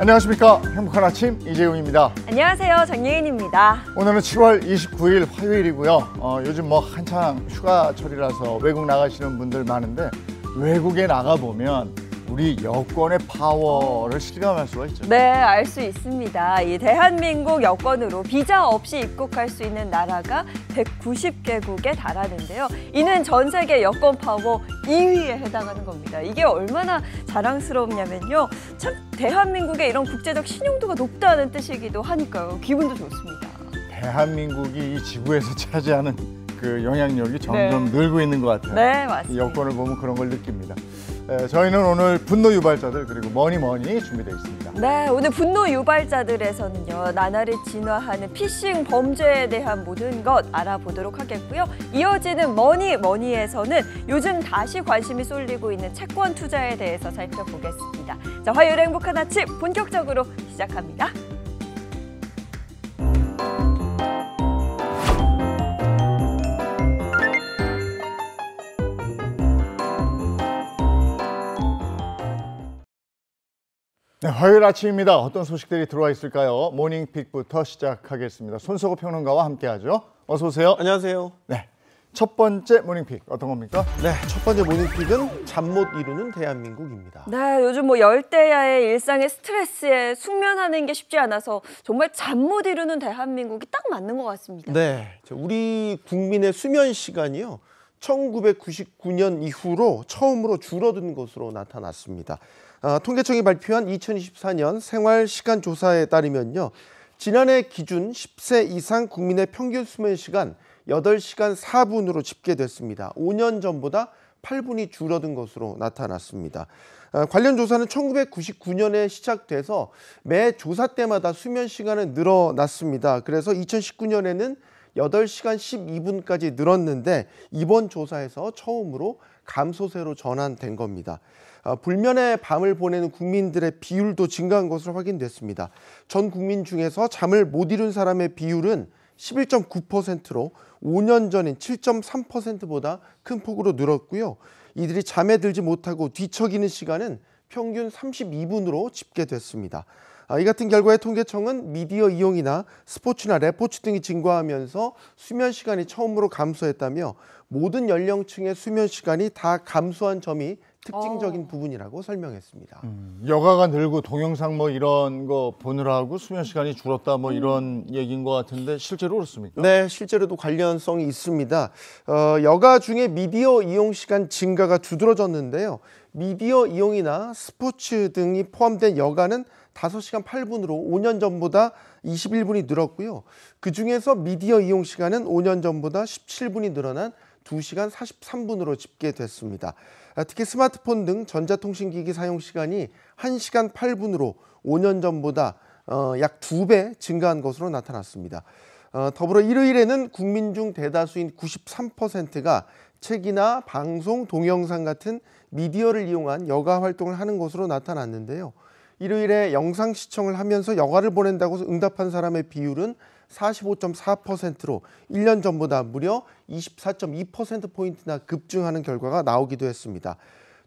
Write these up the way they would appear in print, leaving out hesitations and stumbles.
안녕하십니까. 행복한 아침 이재용입니다. 안녕하세요. 정예인입니다. 오늘은 7월 29일 화요일이고요. 요즘 뭐 한창 휴가철이라서 외국 나가시는 분들 많은데 외국에 나가보면 우리 여권의 파워를 실감할 수가 있죠. 네, 알 수 있습니다. 이 대한민국 여권으로 비자 없이 입국할 수 있는 나라가 190개국에 달하는데요. 이는 전 세계 여권 파워 2위에 해당하는 겁니다. 이게 얼마나 자랑스럽냐면요. 참 대한민국의 이런 국제적 신용도가 높다는 뜻이기도 하니까요. 기분도 좋습니다. 대한민국이 이 지구에서 차지하는 그 영향력이 점점 늘고 있는 것 같아요. 네, 맞습니다. 이 여권을 보면 그런 걸 느낍니다. 저희는 오늘 분노 유발자들 그리고 뭐니 준비되어 있습니다. 네, 오늘 분노 유발자들에서는요. 나날이 진화하는 피싱 범죄에 대한 모든 것 알아보도록 하겠고요. 이어지는 뭐니에서는 요즘 다시 관심이 쏠리고 있는 채권 투자에 대해서 살펴보겠습니다. 자, 화요일 행복한 아침 본격적으로 시작합니다. 네, 화요일 아침입니다. 어떤 소식들이 들어와 있을까요? 모닝픽부터 시작하겠습니다. 손석호 평론가와 함께하죠. 어서 오세요. 안녕하세요. 네, 첫 번째 모닝픽 어떤 겁니까? 네, 첫 번째 모닝픽은 잠 못 이루는 대한민국입니다. 네, 요즘 열대야의 일상의 스트레스에 숙면하는 게 쉽지 않아서 정말 잠 못 이루는 대한민국이 딱 맞는 것 같습니다. 네, 우리 국민의 수면 시간이요. 1999년 이후로 처음으로 줄어든 것으로 나타났습니다. 통계청이 발표한 2024년 생활시간조사에 따르면요. 지난해 기준 10세 이상 국민의 평균 수면 시간 8시간 4분으로 집계됐습니다. 5년 전보다 8분이 줄어든 것으로 나타났습니다. 관련 조사는 1999년에 시작돼서 매 조사 때마다 수면 시간은 늘어났습니다. 그래서 2019년에는 8시간 12분까지 늘었는데 이번 조사에서 처음으로 감소세로 전환된 겁니다. 불면의 밤을 보내는 국민들의 비율도 증가한 것으로 확인됐습니다. 전 국민 중에서 잠을 못 이룬 사람의 비율은 11.9%로 5년 전인 7.3%보다 큰 폭으로 늘었고요. 이들이 잠에 들지 못하고 뒤척이는 시간은 평균 32분으로 집계됐습니다. 이 같은 결과에 통계청은 미디어 이용이나 스포츠나 레포츠 등이 증가하면서 수면 시간이 처음으로 감소했다며 모든 연령층의 수면 시간이 다 감소한 점이 특징적인 부분이라고 설명했습니다. 여가가 늘고 동영상 뭐 이런 거 보느라고 수면 시간이 줄었다 뭐 이런 얘기인 것 같은데 실제로 그렇습니까? 네, 실제로도 관련성이 있습니다. 여가 중에 미디어 이용 시간 증가가 두드러졌는데요. 미디어 이용이나 스포츠 등이 포함된 여가는 5시간 8분으로 5년 전보다 21분이 늘었고요. 그중에서 미디어 이용 시간은 5년 전보다 17분이 늘어난 2시간 43분으로 집계됐습니다. 특히 스마트폰 등 전자통신기기 사용 시간이 1시간 8분으로 5년 전보다 약 2배 증가한 것으로 나타났습니다. 더불어 일요일에는 국민 중 대다수인 93%가 책이나 방송, 동영상 같은 미디어를 이용한 여가 활동을 하는 것으로 나타났는데요. 일요일에 영상 시청을 하면서 여가를 보낸다고 응답한 사람의 비율은 45.4%로 1년 전보다 무려 24.2%포인트나 급증하는 결과가 나오기도 했습니다.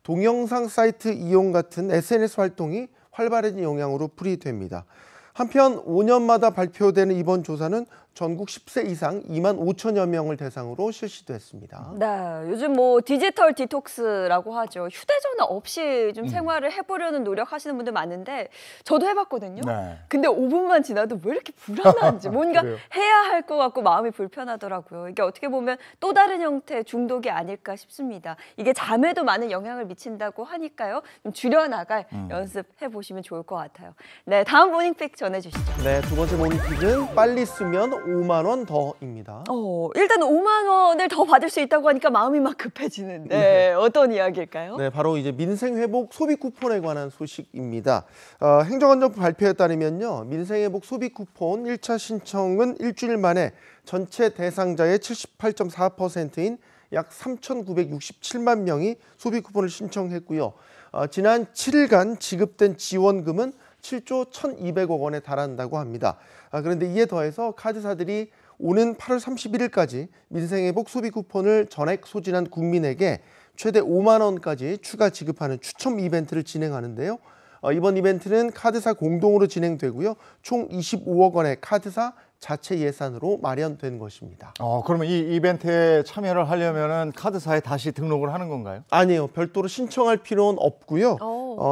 동영상 사이트 이용 같은 SNS 활동이 활발해진 영향으로 풀이됩니다. 한편 5년마다 발표되는 이번 조사는 전국 10세 이상 2만 5천여 명을 대상으로 실시됐습니다. 네, 요즘 디지털 디톡스라고 하죠. 휴대전화 없이 좀 생활을 해보려는 노력하시는 분들 많은데 저도 해봤거든요. 네. 근데 5분만 지나도 왜 이렇게 불안한지 뭔가 해야 할 것 같고 마음이 불편하더라고요. 이게 어떻게 보면 또 다른 형태의 중독이 아닐까 싶습니다. 이게 잠에도 많은 영향을 미친다고 하니까요. 좀 줄여나갈 연습해보시면 좋을 것 같아요. 네, 다음 모닝픽 전해주시죠. 네, 두 번째 모닝픽은 빨리 쓰면 5만 원 더입니다. 일단 5만 원을 더 받을 수 있다고 하니까 마음이 막 급해지는데 네. 어떤 이야기일까요? 네, 바로 이제 민생회복 소비 쿠폰에 관한 소식입니다. 행정안전부 발표에 따르면요, 민생회복 소비 쿠폰 1차 신청은 일주일 만에 전체 대상자의 78.4%인 약 3,967만 명이 소비 쿠폰을 신청했고요. 지난 7일간 지급된 지원금은 7조 1,200억 원에 달한다고 합니다. 그런데 이에 더해서 카드사들이 오는 8월 31일까지 민생회복 소비 쿠폰을 전액 소진한 국민에게 최대 5만 원까지 추가 지급하는 추첨 이벤트를 진행하는데요. 이번 이벤트는 카드사 공동으로 진행되고요. 총 25억 원의 카드사 자체 예산으로 마련된 것입니다. 그러면 이 이벤트에 참여를 하려면은 카드사에 다시 등록을 하는 건가요? 아니요. 별도로 신청할 필요는 없고요.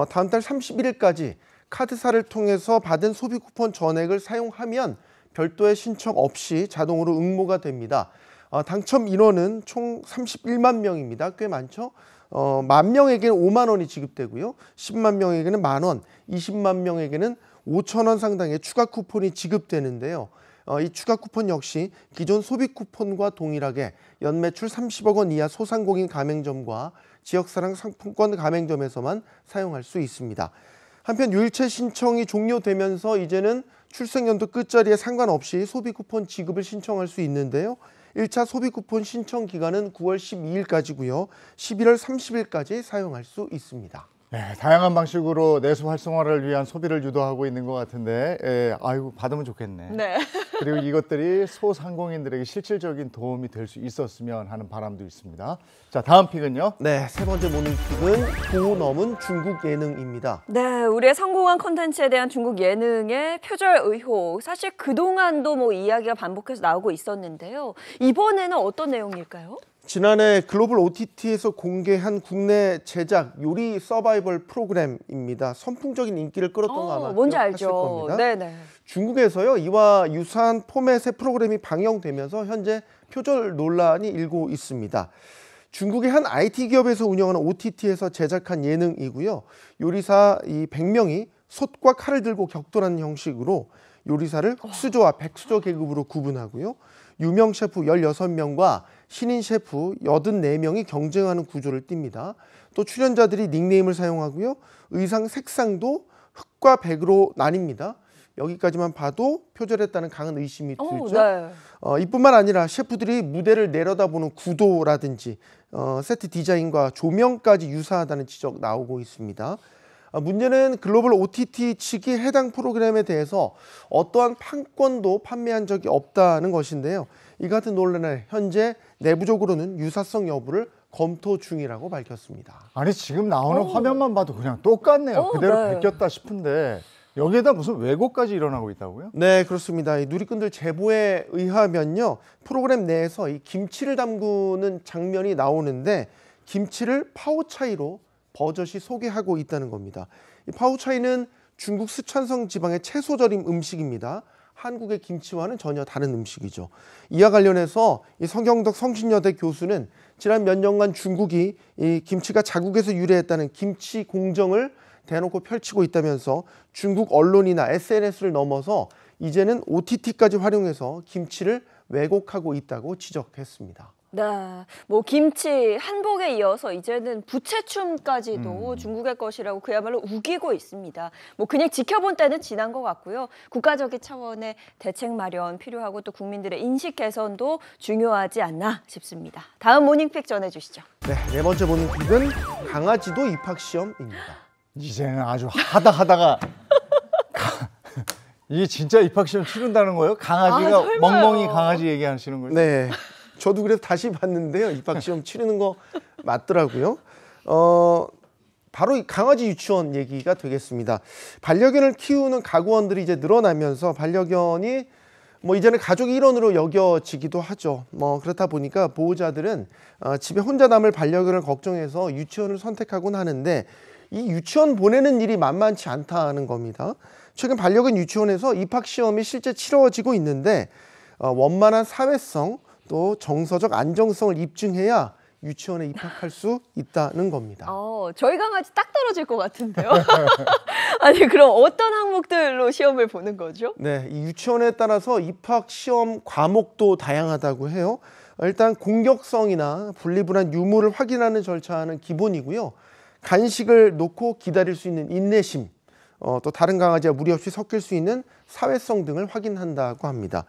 다음 달 31일까지 카드사를 통해서 받은 소비 쿠폰 전액을 사용하면 별도의 신청 없이 자동으로 응모가 됩니다. 당첨 인원은 총 31만 명입니다. 꽤 많죠? 10,000명에게는 5만 원이 지급되고요. 10만 명에게는 10,000원, 20만 명에게는 5,000원 상당의 추가 쿠폰이 지급되는데요. 이 추가 쿠폰 역시 기존 소비 쿠폰과 동일하게 연매출 30억 원 이하 소상공인 가맹점과 지역사랑 상품권 가맹점에서만 사용할 수 있습니다. 한편 유일체 신청이 종료되면서 이제는 출생연도 끝자리에 상관없이 소비 쿠폰 지급을 신청할 수 있는데요. 1차 소비 쿠폰 신청 기간은 9월 12일까지고요. 11월 30일까지 사용할 수 있습니다. 네, 다양한 방식으로 내수 활성화를 위한 소비를 유도하고 있는 것 같은데, 아이고 받으면 좋겠네. 네. 그리고 이것들이 소상공인들에게 실질적인 도움이 될 수 있었으면 하는 바람도 있습니다. 자, 다음 픽은요. 네, 세 번째 모닝 픽은 도 넘은 중국 예능입니다. 네, 우리의 성공한 콘텐츠에 대한 중국 예능의 표절 의혹. 사실 그동안도 뭐 이야기가 반복해서 나오고 있었는데요. 이번에는 어떤 내용일까요? 지난해 글로벌 OTT에서 공개한 국내 제작 요리 서바이벌 프로그램입니다. 선풍적인 인기를 끌었던 거 아마 뭔지 기억하실 알죠. 겁니다. 네네. 중국에서요, 이와 유사한 포맷의 프로그램이 방영되면서 현재 표절 논란이 일고 있습니다. 중국의 한 IT 기업에서 운영하는 OTT에서 제작한 예능이고요. 요리사 이 100명이 솥과 칼을 들고 격돌하는 형식으로 요리사를 흑수저와 백수저 계급으로 구분하고요. 유명 셰프 16명과 신인 셰프 84명이 경쟁하는 구조를 띱니다. 또 출연자들이 닉네임을 사용하고요. 의상 색상도 흑과 백으로 나뉩니다. 여기까지만 봐도 표절했다는 강한 의심이 들죠. 네. 이뿐만 아니라 셰프들이 무대를 내려다보는 구도라든지 세트 디자인과 조명까지 유사하다는 지적 나오고 있습니다. 문제는 글로벌 OTT 측이 해당 프로그램에 대해서 어떠한 판권도 판매한 적이 없다는 것인데요. 이 같은 논란에 현재 내부적으로는 유사성 여부를 검토 중이라고 밝혔습니다. 아니 지금 나오는 화면만 봐도 그냥 똑같네요. 그대로 네. 베꼈다 싶은데 여기에다 무슨 왜곡까지 일어나고 있다고요? 네, 그렇습니다. 이 누리꾼들 제보에 의하면요, 프로그램 내에서 이 김치를 담그는 장면이 나오는데 김치를 파오차이로 버젓이 소개하고 있다는 겁니다. 이 파오차이는 중국 스촨성 지방의 채소 절임 음식입니다. 한국의 김치와는 전혀 다른 음식이죠. 이와 관련해서 이 성경덕 성신여대 교수는 지난 몇 년간 중국이 이 김치가 자국에서 유래했다는 김치 공정을 대놓고 펼치고 있다면서 중국 언론이나 SNS를 넘어서 이제는 OTT까지 활용해서 김치를 왜곡하고 있다고 지적했습니다. 네, 뭐 김치 한복에 이어서 이제는 부채춤까지도 중국의 것이라고 그야말로 우기고 있습니다. 뭐 그냥 지켜본 때는 지난 것 같고요. 국가적인 차원의 대책 마련 필요하고 또 국민들의 인식 개선도 중요하지 않나 싶습니다. 다음 모닝픽 전해주시죠. 네, 네 번째 모닝 픽은 강아지도 입학 시험입니다. 이제는 아주 하다가 이게 진짜 입학시험 치른다는 거예요? 강아지가 설마요. 멍멍이 강아지 얘기하시는 거예요? 네, 저도 그래서 다시 봤는데요. 입학 시험 치르는 거 맞더라고요. 바로 이 강아지 유치원 얘기가 되겠습니다. 반려견을 키우는 가구원들이 이제 늘어나면서 반려견이 뭐 이제는 가족의 일원으로 여겨지기도 하죠. 뭐 그렇다 보니까 보호자들은 집에 혼자 남을 반려견을 걱정해서 유치원을 선택하곤 하는데 이 유치원 보내는 일이 만만치 않다는 겁니다. 최근 반려견 유치원에서 입학 시험이 실제 치러지고 있는데 원만한 사회성 또 정서적 안정성을 입증해야 유치원에 입학할 수 있다는 겁니다. 저희 강아지 딱 떨어질 것 같은데요. 아니 그럼 어떤 항목들로 시험을 보는 거죠? 네, 이 유치원에 따라서 입학 시험 과목도 다양하다고 해요. 일단 공격성이나 분리불안 유무를 확인하는 절차는 기본이고요. 간식을 놓고 기다릴 수 있는 인내심, 또 다른 강아지와 무리 없이 섞일 수 있는 사회성 등을 확인한다고 합니다.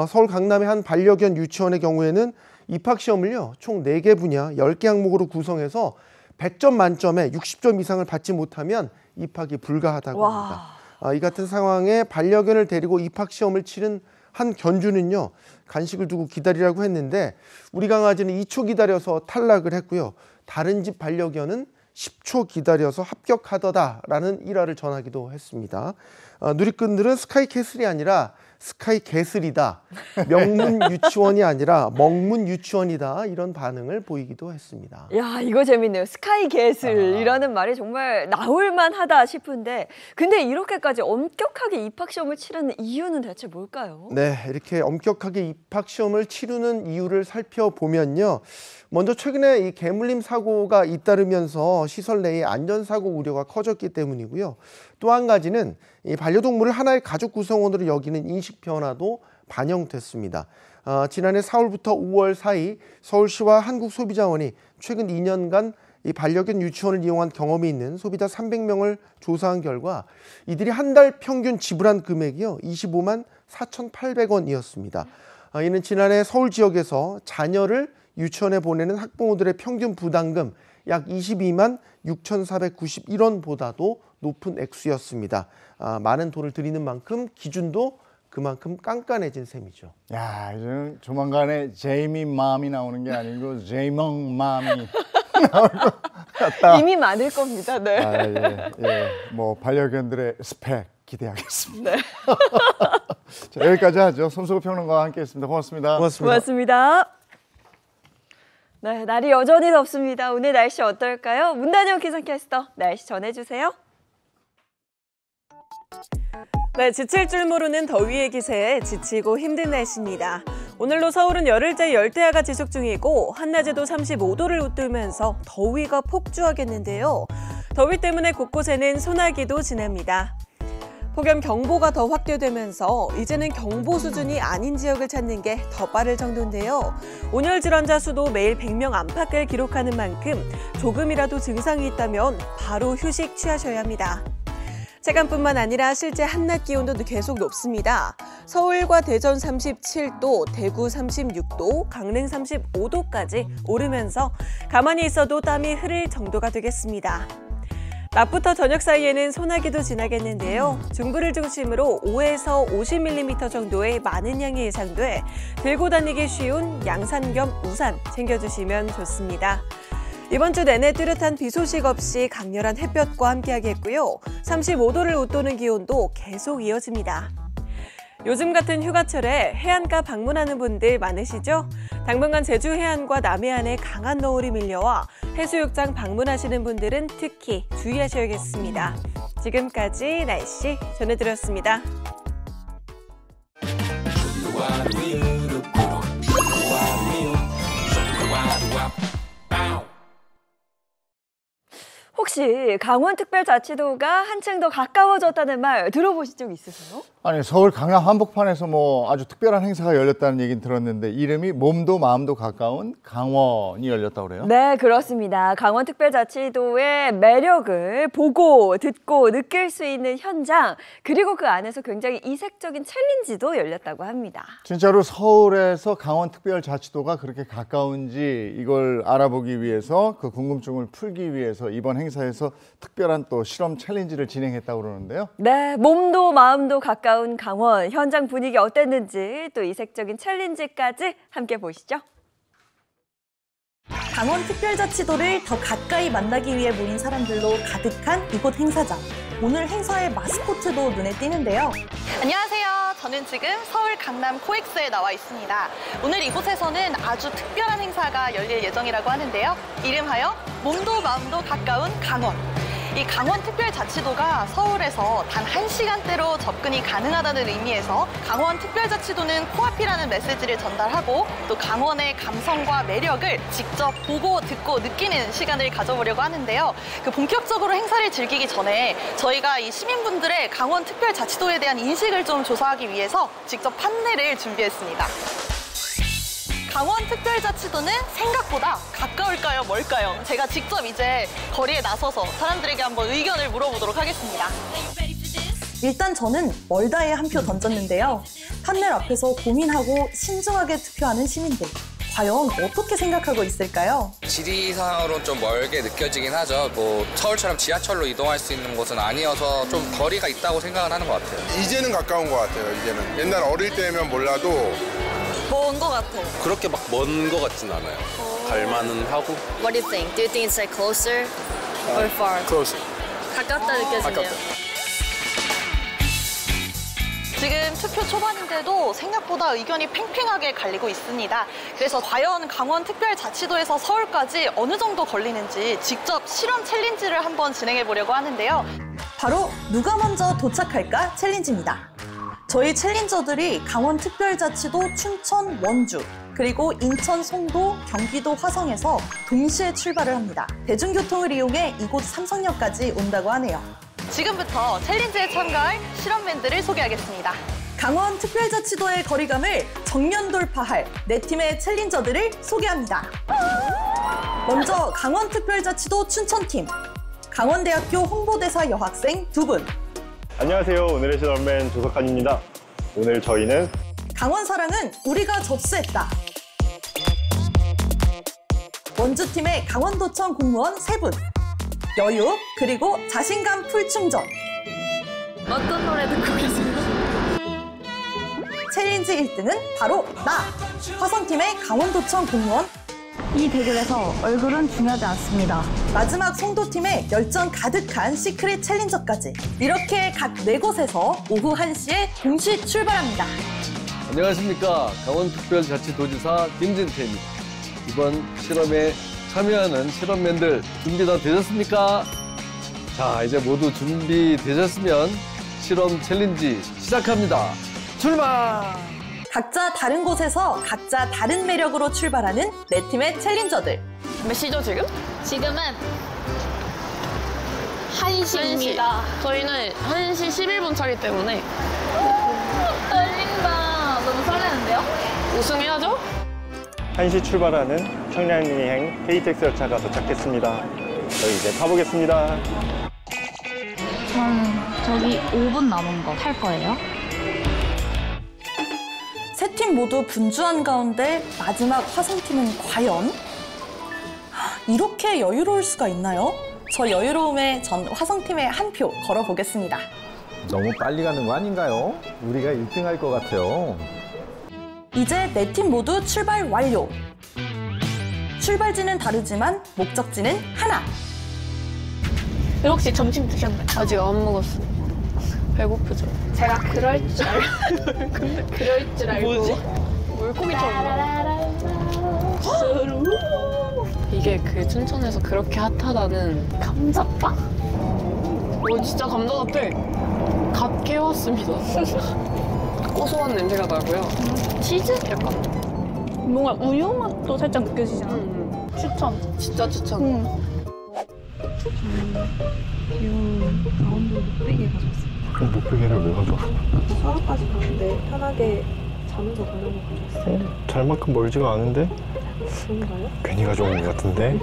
서울 강남의 한 반려견 유치원의 경우에는 입학시험을요, 총 4개 분야 10개 항목으로 구성해서 100점 만점에 60점 이상을 받지 못하면 입학이 불가하다고 합니다. 이 같은 상황에 반려견을 데리고 입학시험을 치른 한 견주는요, 간식을 두고 기다리라고 했는데 우리 강아지는 2초 기다려서 탈락을 했고요. 다른 집 반려견은 10초 기다려서 합격하더다라는 일화를 전하기도 했습니다. 누리꾼들은 스카이캐슬이 아니라 스카이캐슬이다. 명문 유치원이 아니라 먹문 유치원이다. 이런 반응을 보이기도 했습니다. 야, 이거 재밌네요. 스카이 게슬이라는 말이 정말 나올만 하다 싶은데 근데 이렇게까지 엄격하게 입학시험을 치르는 이유는 대체 뭘까요? 네, 이렇게 엄격하게 입학시험을 치르는 이유를 살펴보면요. 먼저 최근에 이 개물림 사고가 잇따르면서 시설 내의 안전사고 우려가 커졌기 때문이고요. 또 한 가지는 이 반려동물을 하나의 가족 구성원으로 여기는 인식 변화도 반영됐습니다. 지난해 4월부터 5월 사이 서울시와 한국소비자원이 최근 2년간 이 반려견 유치원을 이용한 경험이 있는 소비자 300명을 조사한 결과 이들이 한 달 평균 지불한 금액이요 25만 4,800원이었습니다. 이는 지난해 서울 지역에서 자녀를 유치원에 보내는 학부모들의 평균 부담금 약 22만 6,491원보다도 높은 액수였습니다. 많은 돈을 들이는 만큼 기준도 그만큼 깐깐해진 셈이죠. 야, 이제 조만간에 제이미 맘이 나오는 게 아니고 제이멍 맘이 나올 것 같다. 이미 많을 겁니다. 네. 예. 뭐 반려견들의 스펙 기대하겠습니다. 네. 자, 여기까지 하죠. 손수호 평론가와 함께했습니다. 고맙습니다. 고맙습니다. 네, 날이 여전히 덥습니다. 오늘 날씨 어떨까요? 문단영 기상캐스터 날씨 전해주세요. 네, 지칠 줄 모르는 더위의 기세에 지치고 힘든 날씨입니다. 오늘로 서울은 열흘째 열대야가 지속 중이고 한낮에도 35도를 웃돌면서 더위가 폭주하겠는데요. 더위 때문에 곳곳에는 소나기도 지납니다. 폭염경보가 더 확대되면서 이제는 경보 수준이 아닌 지역을 찾는 게 더 빠를 정도인데요. 온열 질환자 수도 매일 100명 안팎을 기록하는 만큼 조금이라도 증상이 있다면 바로 휴식 취하셔야 합니다. 체감뿐만 아니라 실제 한낮 기온도 계속 높습니다. 서울과 대전 37도, 대구 36도, 강릉 35도까지 오르면서 가만히 있어도 땀이 흐를 정도가 되겠습니다. 낮부터 저녁 사이에는 소나기도 지나겠는데요. 중부를 중심으로 5에서 50mm 정도의 많은 양이 예상돼 들고 다니기 쉬운 양산 겸 우산 챙겨주시면 좋습니다. 이번 주 내내 뚜렷한 비 소식 없이 강렬한 햇볕과 함께하겠고요. 35도를 웃도는 기온도 계속 이어집니다. 요즘 같은 휴가철에 해안가 방문하는 분들 많으시죠? 당분간 제주 해안과 남해안에 강한 너울이 밀려와 해수욕장 방문하시는 분들은 특히 주의하셔야겠습니다. 지금까지 날씨 전해드렸습니다. 혹시 강원특별자치도가 한층 더 가까워졌다는 말 들어보신 적 있으세요? 아니, 서울 강남 한복판에서 뭐 아주 특별한 행사가 열렸다는 얘기는 들었는데 이름이 몸도 마음도 가까운 강원이 열렸다고 그래요? 네, 그렇습니다. 강원특별자치도의 매력을 보고 듣고 느낄 수 있는 현장 그리고 그 안에서 굉장히 이색적인 챌린지도 열렸다고 합니다. 진짜로 서울에서 강원특별자치도가 그렇게 가까운지 이걸 알아보기 위해서 그 궁금증을 풀기 위해서 이번 행사에서 특별한 또 실험 챌린지를 진행했다고 그러는데요. 네, 몸도 마음도 가까운 강원 현장 분위기 어땠는지 또 이색적인 챌린지까지 함께 보시죠. 강원특별자치도를 더 가까이 만나기 위해 모인 사람들로 가득한 이곳 행사장. 오늘 행사의 마스코트도 눈에 띄는데요. 안녕하세요. 저는 지금 서울 강남 코엑스에 나와 있습니다. 오늘 이곳에서는 아주 특별한 행사가 열릴 예정이라고 하는데요. 이름하여 몸도 마음도 가까운 강원. 이 강원특별자치도가 서울에서 단 1시간대로 접근이 가능하다는 의미에서 강원특별자치도는 코앞이라는 메시지를 전달하고 또 강원의 감성과 매력을 직접 보고 듣고 느끼는 시간을 가져보려고 하는데요. 그 본격적으로 행사를 즐기기 전에 저희가 이 시민분들의 강원특별자치도에 대한 인식을 좀 조사하기 위해서 직접 판넬을 준비했습니다. 강원특별자치도는 생각보다 가까울까요, 멀까요? 제가 직접 이제 거리에 나서서 사람들에게 한번 의견을 물어보도록 하겠습니다. 일단 저는 멀다에 한 표 던졌는데요. 판넬 앞에서 고민하고 신중하게 투표하는 시민들. 과연 어떻게 생각하고 있을까요? 지리상으로 좀 멀게 느껴지긴 하죠. 뭐 서울처럼 지하철로 이동할 수 있는 곳은 아니어서 좀 거리가 있다고 생각은 하는 것 같아요. 이제는 가까운 것 같아요. 이제는 옛날 어릴 때면 몰라도 먼 것 같아요. 그렇게 막 먼 것 같진 않아요. 갈만은 하고. What do you think? Do you think it's like closer? or far? Close. 가깝다 느껴지네요. 지금 투표 초반인데도 생각보다 의견이 팽팽하게 갈리고 있습니다. 그래서 과연 강원특별자치도에서 서울까지 어느 정도 걸리는지 직접 실험 챌린지를 한번 진행해 보려고 하는데요. 바로 누가 먼저 도착할까 챌린지입니다. 저희 챌린저들이 강원특별자치도 춘천, 원주, 그리고 인천, 송도, 경기도 화성에서 동시에 출발을 합니다. 대중교통을 이용해 이곳 삼성역까지 온다고 하네요. 지금부터 챌린지에 참가할 실험맨들을 소개하겠습니다. 강원특별자치도의 거리감을 정면 돌파할 네 팀의 챌린저들을 소개합니다. 먼저 강원특별자치도 춘천팀, 강원대학교 홍보대사 여학생 2분, 안녕하세요. 오늘의 실험맨 조석환입니다. 오늘 저희는 강원사랑은 우리가 접수했다. 원주팀의 강원도청 공무원 3분, 여유 그리고 자신감 풀충전. 어떤 노래 듣고 계세요? 챌린지 1등은 바로 나! 화성팀의 강원도청 공무원. 이 대결에서 얼굴은 중요하지 않습니다. 마지막 송도팀의 열정 가득한 시크릿 챌린저까지. 이렇게 각 4곳에서 오후 1시에 동시 출발합니다. 안녕하십니까. 강원특별자치도지사 김진태입니다. 이번 실험에 참여하는 실험맨들 준비 다 되셨습니까? 자, 이제 모두 준비되셨으면 실험 챌린지 시작합니다. 출발! 각자 다른 곳에서 각자 다른 매력으로 출발하는 네 팀의 챌린저들. 몇 시죠 지금? 지금은 1시입니다. 저희는 1시 11분 차기 때문에 떨린다. 너무 설레는데요? 우승해야죠? 1시 출발하는 청량리행 KTX 열차가 도착했습니다. 저희 이제 타보겠습니다. 전 저기 5분 남은 거 탈 거예요. 세 팀 모두 분주한 가운데 마지막 화성팀은 과연? 이렇게 여유로울 수가 있나요? 저 여유로움에 전 화성팀에 한 표 걸어보겠습니다. 너무 빨리 가는 거 아닌가요? 우리가 1등 할 것 같아요. 이제 네 팀 모두 출발 완료. 출발지는 다르지만 목적지는 하나. 혹시 점심 드셨나요? 아직 안 먹었어요. 배고프죠? 제가 그럴 줄 알고 뭐지? 물고기처럼 이게 그 춘천에서 그렇게 핫하다는 감자빵? 진짜 감자 같아. 갓 깨웠습니다. 고소한 냄새가 나고요. 치즈? 약간 뭔가 우유 맛도 살짝 느껴지잖아. 추천. 진짜 추천. 귀여운 강원도 목베개 가져왔어요. 그럼 목베개를 왜 가져왔어? 서울까지 가는데 편하게 자면서 가려고 가져왔어요. 잘 만큼 멀지가 않은데? 그런가요? 괜히 가져온 것 같은데?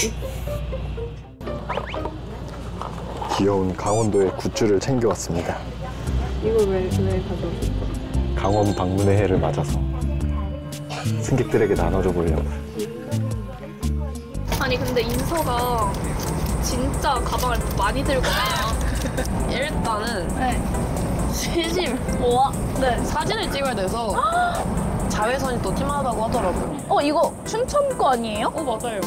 귀여운 강원도의 굿즈를 챙겨왔습니다. 이걸 왜 가져왔어요? 강원 방문의 해를 맞아서 승객들에게 나눠줘 보려고. 아니 근데 인서가 진짜 가방을 많이 들고 와요. 일단은 시집 사진을 찍어야 돼서 자외선이 또 팀하다고 하더라고요. 이거 춘천 거 아니에요? 맞아요.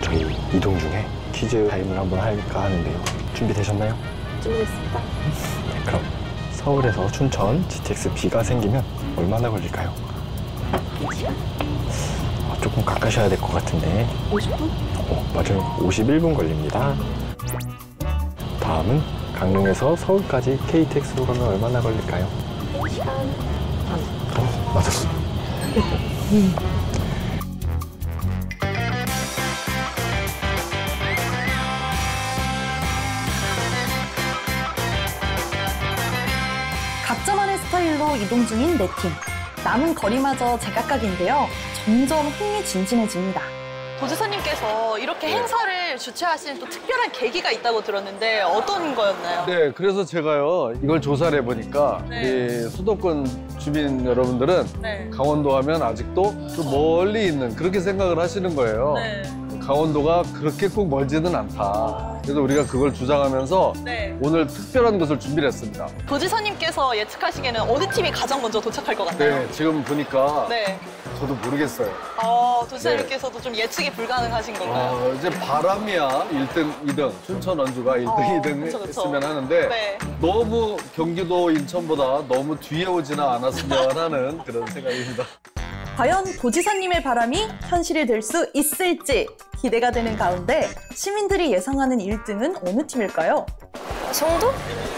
저희 이동 중에 퀴즈 타임을 한번 할까 하는데요. 준비되셨나요? 준비됐습니다. 네, 그럼 서울에서 춘천 GTX B가 생기면 얼마나 걸릴까요? 조금 가까셔야 될 것 같은데. 50분? 맞아요. 51분 걸립니다. 다음은 강릉에서 서울까지 KTX로 가면 얼마나 걸릴까요? 1시간 반. 맞았어. 각자만의 스타일로 이동 중인 네 팀. 남은 거리마저 제각각인데요. 점점 흥미진진해집니다. 도지사님께서 이렇게 행사를 주최하시는 또 특별한 계기가 있다고 들었는데 어떤 거였나요? 네, 그래서 제가요, 이걸 조사를 해보니까 이 수도권 주민 여러분들은 강원도 하면 아직도 좀 멀리 있는 그렇게 생각을 하시는 거예요. 강원도가 그렇게 꼭 멀지는 않다. 그래서 우리가 그걸 주장하면서 네. 오늘 특별한 것을 준비를 했습니다. 도지사님께서 예측하시기에는 어느 팀이 가장 먼저 도착할 것 같나요? 네, 지금 보니까 네. 저도 모르겠어요. 도지사님께서도 좀 예측이 불가능하신 건가요? 이제 바람이야 1등, 2등. 춘천 원주가 1등, 2등 그쵸. 했으면 하는데 네. 너무 경기도 인천보다 너무 뒤에 오지는 않았으면 하는 그런 생각입니다. 과연 도지사님의 바람이 현실이 될 수 있을지 기대가 되는 가운데 시민들이 예상하는 1등은 어느 팀일까요? 성도?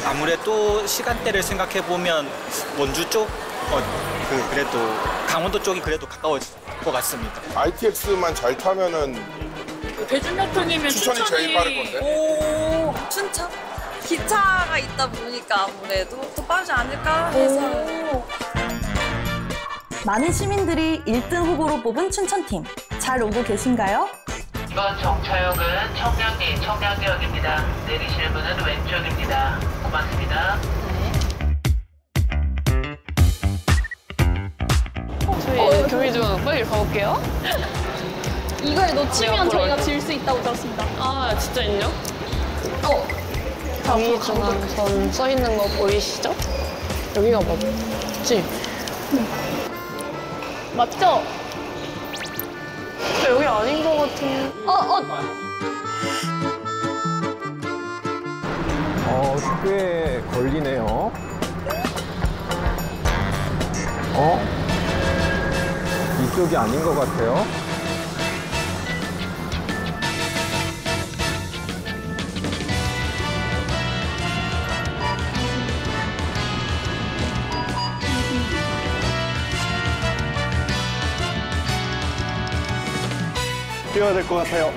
아무래도 시간대를 생각해 보면 원주 쪽, 그래도 강원도 쪽이 그래도 가까울 것 같습니다. ITX만 잘 타면은 대중교통이면 춘천이 제일 빠를 건데. 오, 춘천? 기차가 있다 보니까 아무래도 더 빠르지 않을까 해서. 많은 시민들이 1등 후보로 뽑은 춘천팀. 잘 오고 계신가요? 이번 정차역은 청량리역입니다. 내리실 분은 왼쪽입니다. 고맙습니다. 저희 경희중 빨리 가볼게요. 이걸 놓치면 저희가 질 수 있다고 들었습니다. 아, 진짜있냐? 경희중앙선 써있는 거 보이시죠? 여기가 맞지? 맞죠? 여기 아닌 것 같은. 꽤 걸리네요. 이쪽이 아닌 것 같아요. 뛰어야 될 것 같아요.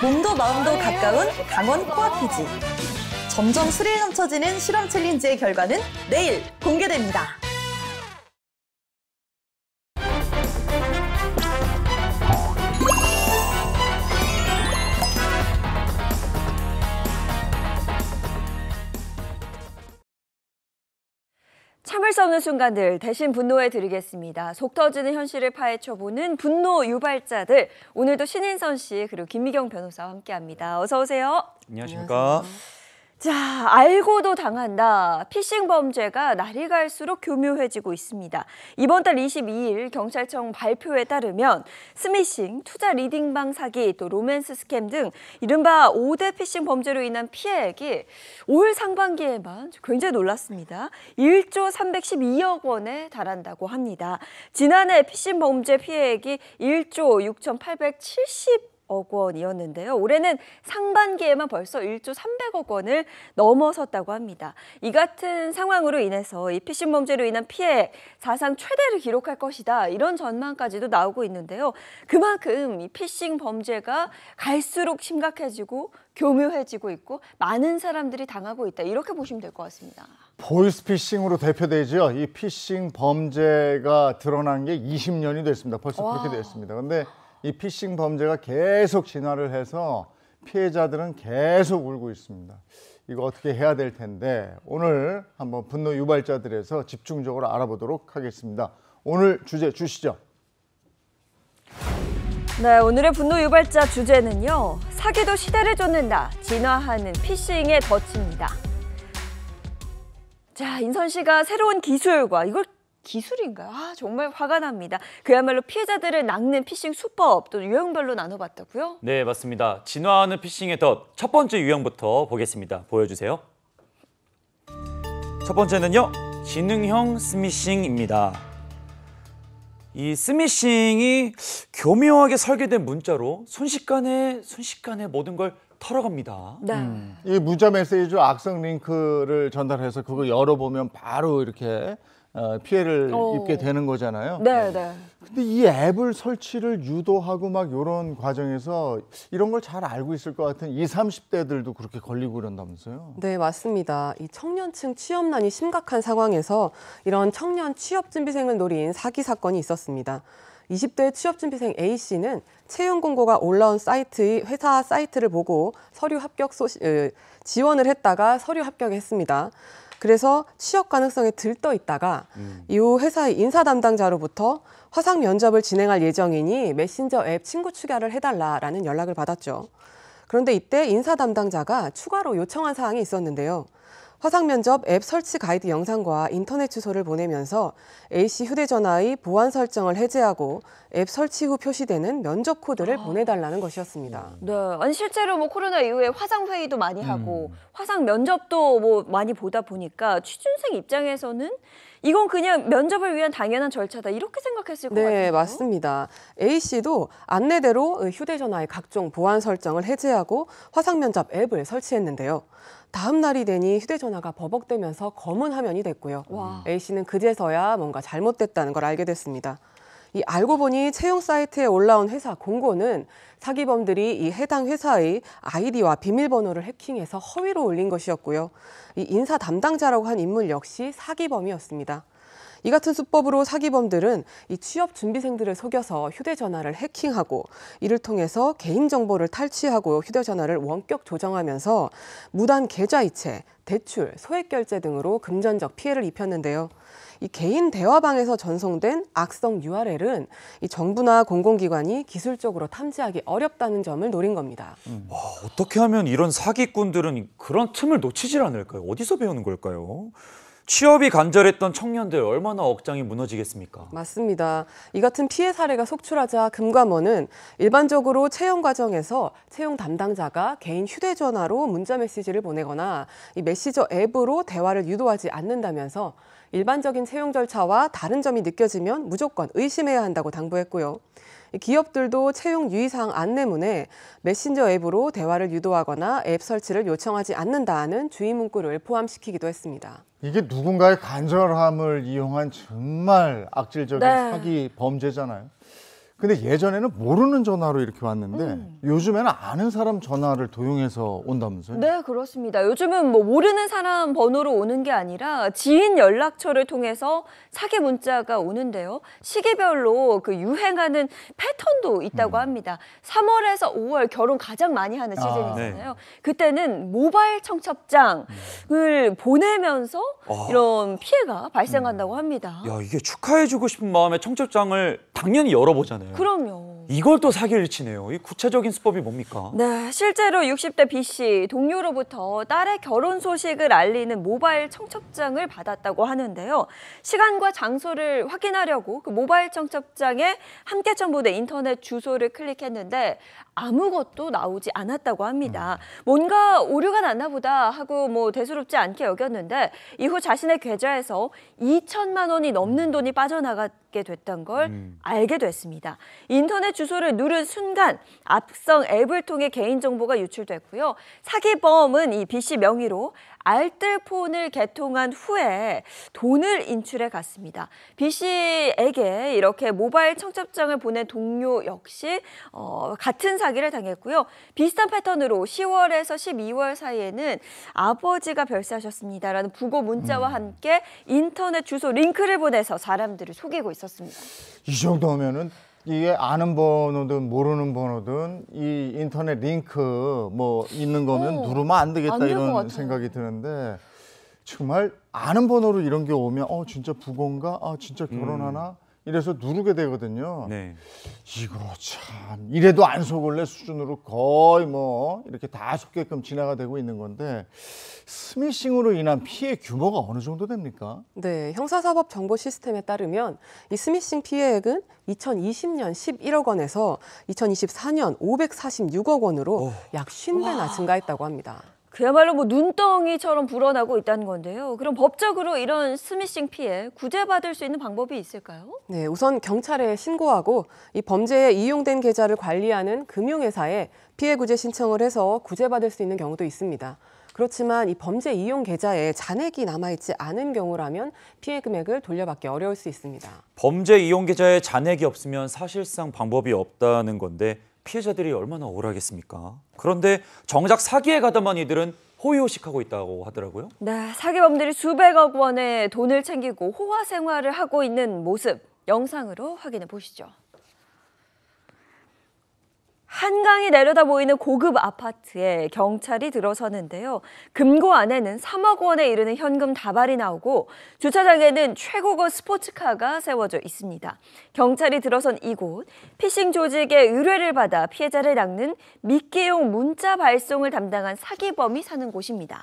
몸도 마음도 가까운 강원 코앞이지. 점점 스릴 넘쳐지는 실험 챌린지의 결과는 내일 공개됩니다. 참을 수 없는 순간들 대신 분노해 드리겠습니다. 속 터지는 현실을 파헤쳐보는 분노 유발자들. 오늘도 신인선 씨 그리고 김미경 변호사와 함께합니다. 어서 오세요. 안녕하십니까. 자, 알고도 당한다. 피싱 범죄가 날이 갈수록 교묘해지고 있습니다. 이번 달 22일 경찰청 발표에 따르면 스미싱, 투자 리딩방 사기, 또 로맨스 스캠 등 이른바 5대 피싱 범죄로 인한 피해액이 올 상반기에만 굉장히 놀랐습니다. 1조 312억 원에 달한다고 합니다. 지난해 피싱 범죄 피해액이 1조 6,870억 원이었는데요. 올해는 상반기에만 벌써 1조 300억 원을 넘어섰다고 합니다. 이 같은 상황으로 인해서 이 피싱 범죄로 인한 피해 사상 최대를 기록할 것이다. 이런 전망까지도 나오고 있는데요. 그만큼 이 피싱 범죄가 갈수록 심각해지고 교묘해지고 있고 많은 사람들이 당하고 있다. 이렇게 보시면 될 것 같습니다. 보이스피싱으로 대표되죠. 이 피싱 범죄가 드러난 게 20년이 됐습니다. 벌써 그렇게 됐습니다. 그런데 이 피싱 범죄가 계속 진화를 해서 피해자들은 계속 울고 있습니다. 이거 어떻게 해야 될 텐데 오늘 한번 분노 유발자들에서 집중적으로 알아보도록 하겠습니다. 오늘 주제 주시죠. 네, 오늘의 분노 유발자 주제는요. 사기도 시대를 쫓는다. 진화하는 피싱의 덫입니다. 자, 인선 씨가 새로운 기술과 이걸 기술인가요? 정말 화가 납니다. 그야말로 피해자들을 낚는 피싱 수법 또 유형별로 나눠봤다고요? 네, 맞습니다. 진화하는 피싱의 덫 첫 번째 유형부터 보겠습니다. 보여주세요. 첫 번째는요. 지능형 스미싱입니다. 이 스미싱이 교묘하게 설계된 문자로 순식간에 모든 걸 털어갑니다. 이 문자 메시지로 악성 링크를 전달해서 그거 열어보면 바로 이렇게 피해를 입게 되는 거잖아요. 네. 근데 이 앱을 설치를 유도하고 막 이런 과정에서 이런 걸 잘 알고 있을 것 같은 20, 30대들도 그렇게 걸리고 그런다면서요? 네, 맞습니다. 이 청년층 취업난이 심각한 상황에서 이런 청년 취업준비생을 노린 사기 사건이 있었습니다. 20대 취업준비생 A씨는 채용 공고가 올라온 사이트의 회사 사이트를 보고 서류 합격 지원을 했다가 서류 합격했습니다. 그래서 취업 가능성에 들떠 있다가 이후 회사의 인사 담당자로부터 화상 면접을 진행할 예정이니 메신저 앱 친구 추가를 해달라라는 연락을 받았죠. 그런데 이때 인사 담당자가 추가로 요청한 사항이 있었는데요. 화상 면접 앱 설치 가이드 영상과 인터넷 주소를 보내면서 A씨 휴대전화의 보안 설정을 해제하고 앱 설치 후 표시되는 면접 코드를 보내달라는 것이었습니다. 네, 아니 실제로 뭐 코로나 이후에 화상 회의도 많이 하고 화상 면접도 뭐 많이 보다 보니까 취준생 입장에서는 이건 그냥 면접을 위한 당연한 절차다 이렇게 생각했을 것 같아요. 네, 맞습니다. A씨도 안내대로 휴대전화의 각종 보안 설정을 해제하고 화상 면접 앱을 설치했는데요. 다음 날이 되니 휴대전화가 버벅대면서 검은 화면이 됐고요. 와. A씨는 그제서야 뭔가 잘못됐다는 걸 알게 됐습니다. 알고 보니 채용 사이트에 올라온 회사 공고는 사기범들이 이 해당 회사의 아이디와 비밀번호를 해킹해서 허위로 올린 것이었고요. 이 인사 담당자라고 한 인물 역시 사기범이었습니다. 이 같은 수법으로 사기범들은 이 취업 준비생들을 속여서 휴대전화를 해킹하고 이를 통해서 개인정보를 탈취하고 휴대전화를 원격 조정하면서 무단 계좌이체, 대출, 소액결제 등으로 금전적 피해를 입혔는데요. 이 개인 대화방에서 전송된 악성 URL은 이 정부나 공공기관이 기술적으로 탐지하기 어렵다는 점을 노린 겁니다. 와, 어떻게 하면 이런 사기꾼들은 그런 틈을 놓치질 않을까요? 어디서 배우는 걸까요? 취업이 간절했던 청년들 얼마나 억장이 무너지겠습니까? 맞습니다. 이 같은 피해 사례가 속출하자 금감원은 일반적으로 채용 과정에서 채용 담당자가 개인 휴대전화로 문자 메시지를 보내거나 이 메시저 앱으로 대화를 유도하지 않는다면서 일반적인 채용 절차와 다른 점이 느껴지면 무조건 의심해야 한다고 당부했고요. 기업들도 채용 유의사항 안내문에 메신저 앱으로 대화를 유도하거나 앱 설치를 요청하지 않는다는 주의 문구를 포함시키기도 했습니다. 이게 누군가의 간절함을 이용한 정말 악질적인 사기 범죄잖아요. 근데 예전에는 모르는 전화로 이렇게 왔는데 요즘에는 아는 사람 전화를 도용해서 온다면서요? 네, 그렇습니다. 요즘은 뭐 모르는 사람 번호로 오는 게 아니라 지인 연락처를 통해서 사기 문자가 오는데요. 시기별로 그 유행하는 패턴도 있다고 합니다. 3월에서 5월 결혼 가장 많이 하는 시즌이잖아요. 그때는 모바일 청첩장을 보내면서 이런 피해가 발생한다고 합니다. 야, 이게 축하해주고 싶은 마음에 청첩장을 당연히 열어보잖아요. 그럼요. 이걸 또 사기를 치네요. 이 구체적인 수법이 뭡니까? 네, 실제로 60대 B씨 동료로부터 딸의 결혼 소식을 알리는 모바일 청첩장을 받았다고 하는데요. 시간과 장소를 확인하려고 그 모바일 청첩장에 함께 첨부된 인터넷 주소를 클릭했는데 아무것도 나오지 않았다고 합니다. 뭔가 오류가 났나 보다 하고 뭐 대수롭지 않게 여겼는데 이후 자신의 계좌에서 2천만 원이 넘는 돈이 빠져나가게 됐던 걸 알게 됐습니다. 인터넷 주소를 누른 순간 악성 앱을 통해 개인정보가 유출됐고요. 사기범은 이 B씨 명의로 알뜰폰을 개통한 후에 돈을 인출해 갔습니다. B씨에게 이렇게 모바일 청첩장을 보낸 동료 역시 같은 사기를 당했고요. 비슷한 패턴으로 10월에서 12월 사이에는 아버지가 별세하셨습니다라는 부고 문자와 함께 인터넷 주소 링크를 보내서 사람들을 속이고 있었습니다. 이 정도면은 이게 아는 번호든 모르는 번호든 이 인터넷 링크 뭐 있는 거면 누르면 안 되겠다 이런 생각이 드는데 정말 아는 번호로 이런 게 오면 진짜 부고인가? 진짜 결혼하나? 이래서 누르게 되거든요. 네. 이거 참 이래도 안 속을래 수준으로 거의 뭐 이렇게 다 속게끔 진화가 되고 있는 건데 스미싱으로 인한 피해 규모가 어느 정도 됩니까? 네, 형사사법 정보 시스템에 따르면 이 스미싱 피해액은 2020년 11억 원에서 2024년 546억 원으로 약 50배나 증가했다고 합니다. 그야말로 뭐 눈덩이처럼 불어나고 있다는 건데요. 그럼 법적으로 이런 스미싱 피해 구제받을 수 있는 방법이 있을까요? 네, 우선 경찰에 신고하고 이 범죄에 이용된 계좌를 관리하는 금융회사에 피해 구제 신청을 해서 구제받을 수 있는 경우도 있습니다. 그렇지만 이 범죄 이용 계좌에 잔액이 남아있지 않은 경우라면 피해 금액을 돌려받기 어려울 수 있습니다. 범죄 이용 계좌에 잔액이 없으면 사실상 방법이 없다는 건데 피해자들이 얼마나 억울하겠습니까? 그런데 정작 사기에 가담한 이들은 호의호식하고 있다고 하더라고요. 네, 사기범들이 수백억 원의 돈을 챙기고 호화 생활을 하고 있는 모습 영상으로 확인해 보시죠. 한강이 내려다 보이는 고급 아파트에 경찰이 들어서는데요. 금고 안에는 3억 원에 이르는 현금 다발이 나오고 주차장에는 최고급 스포츠카가 세워져 있습니다. 경찰이 들어선 이곳, 피싱 조직의 의뢰를 받아 피해자를 낚는 미끼용 문자 발송을 담당한 사기범이 사는 곳입니다.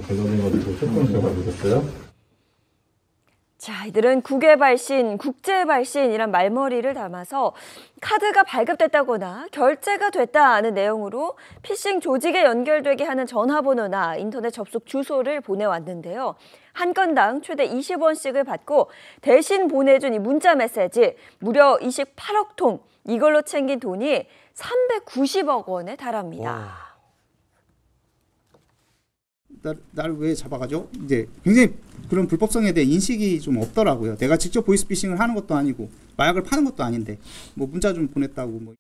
관련해가지고 조건서가 누렸어요? 자, 이들은 국외 발신, 국제 발신이란 말머리를 담아서 카드가 발급됐다거나 결제가 됐다는 내용으로 피싱 조직에 연결되게 하는 전화번호나 인터넷 접속 주소를 보내왔는데요. 한 건당 최대 20원씩을 받고 대신 보내준 이 문자 메시지 무려 28억 통, 이걸로 챙긴 돈이 390억 원에 달합니다. 나를 왜 잡아가죠? 이제 굉장히 그런 불법성에 대해 인식이 좀 없더라고요. 내가 직접 보이스피싱을 하는 것도 아니고 마약을 파는 것도 아닌데 뭐 문자 좀 보냈다고 뭐.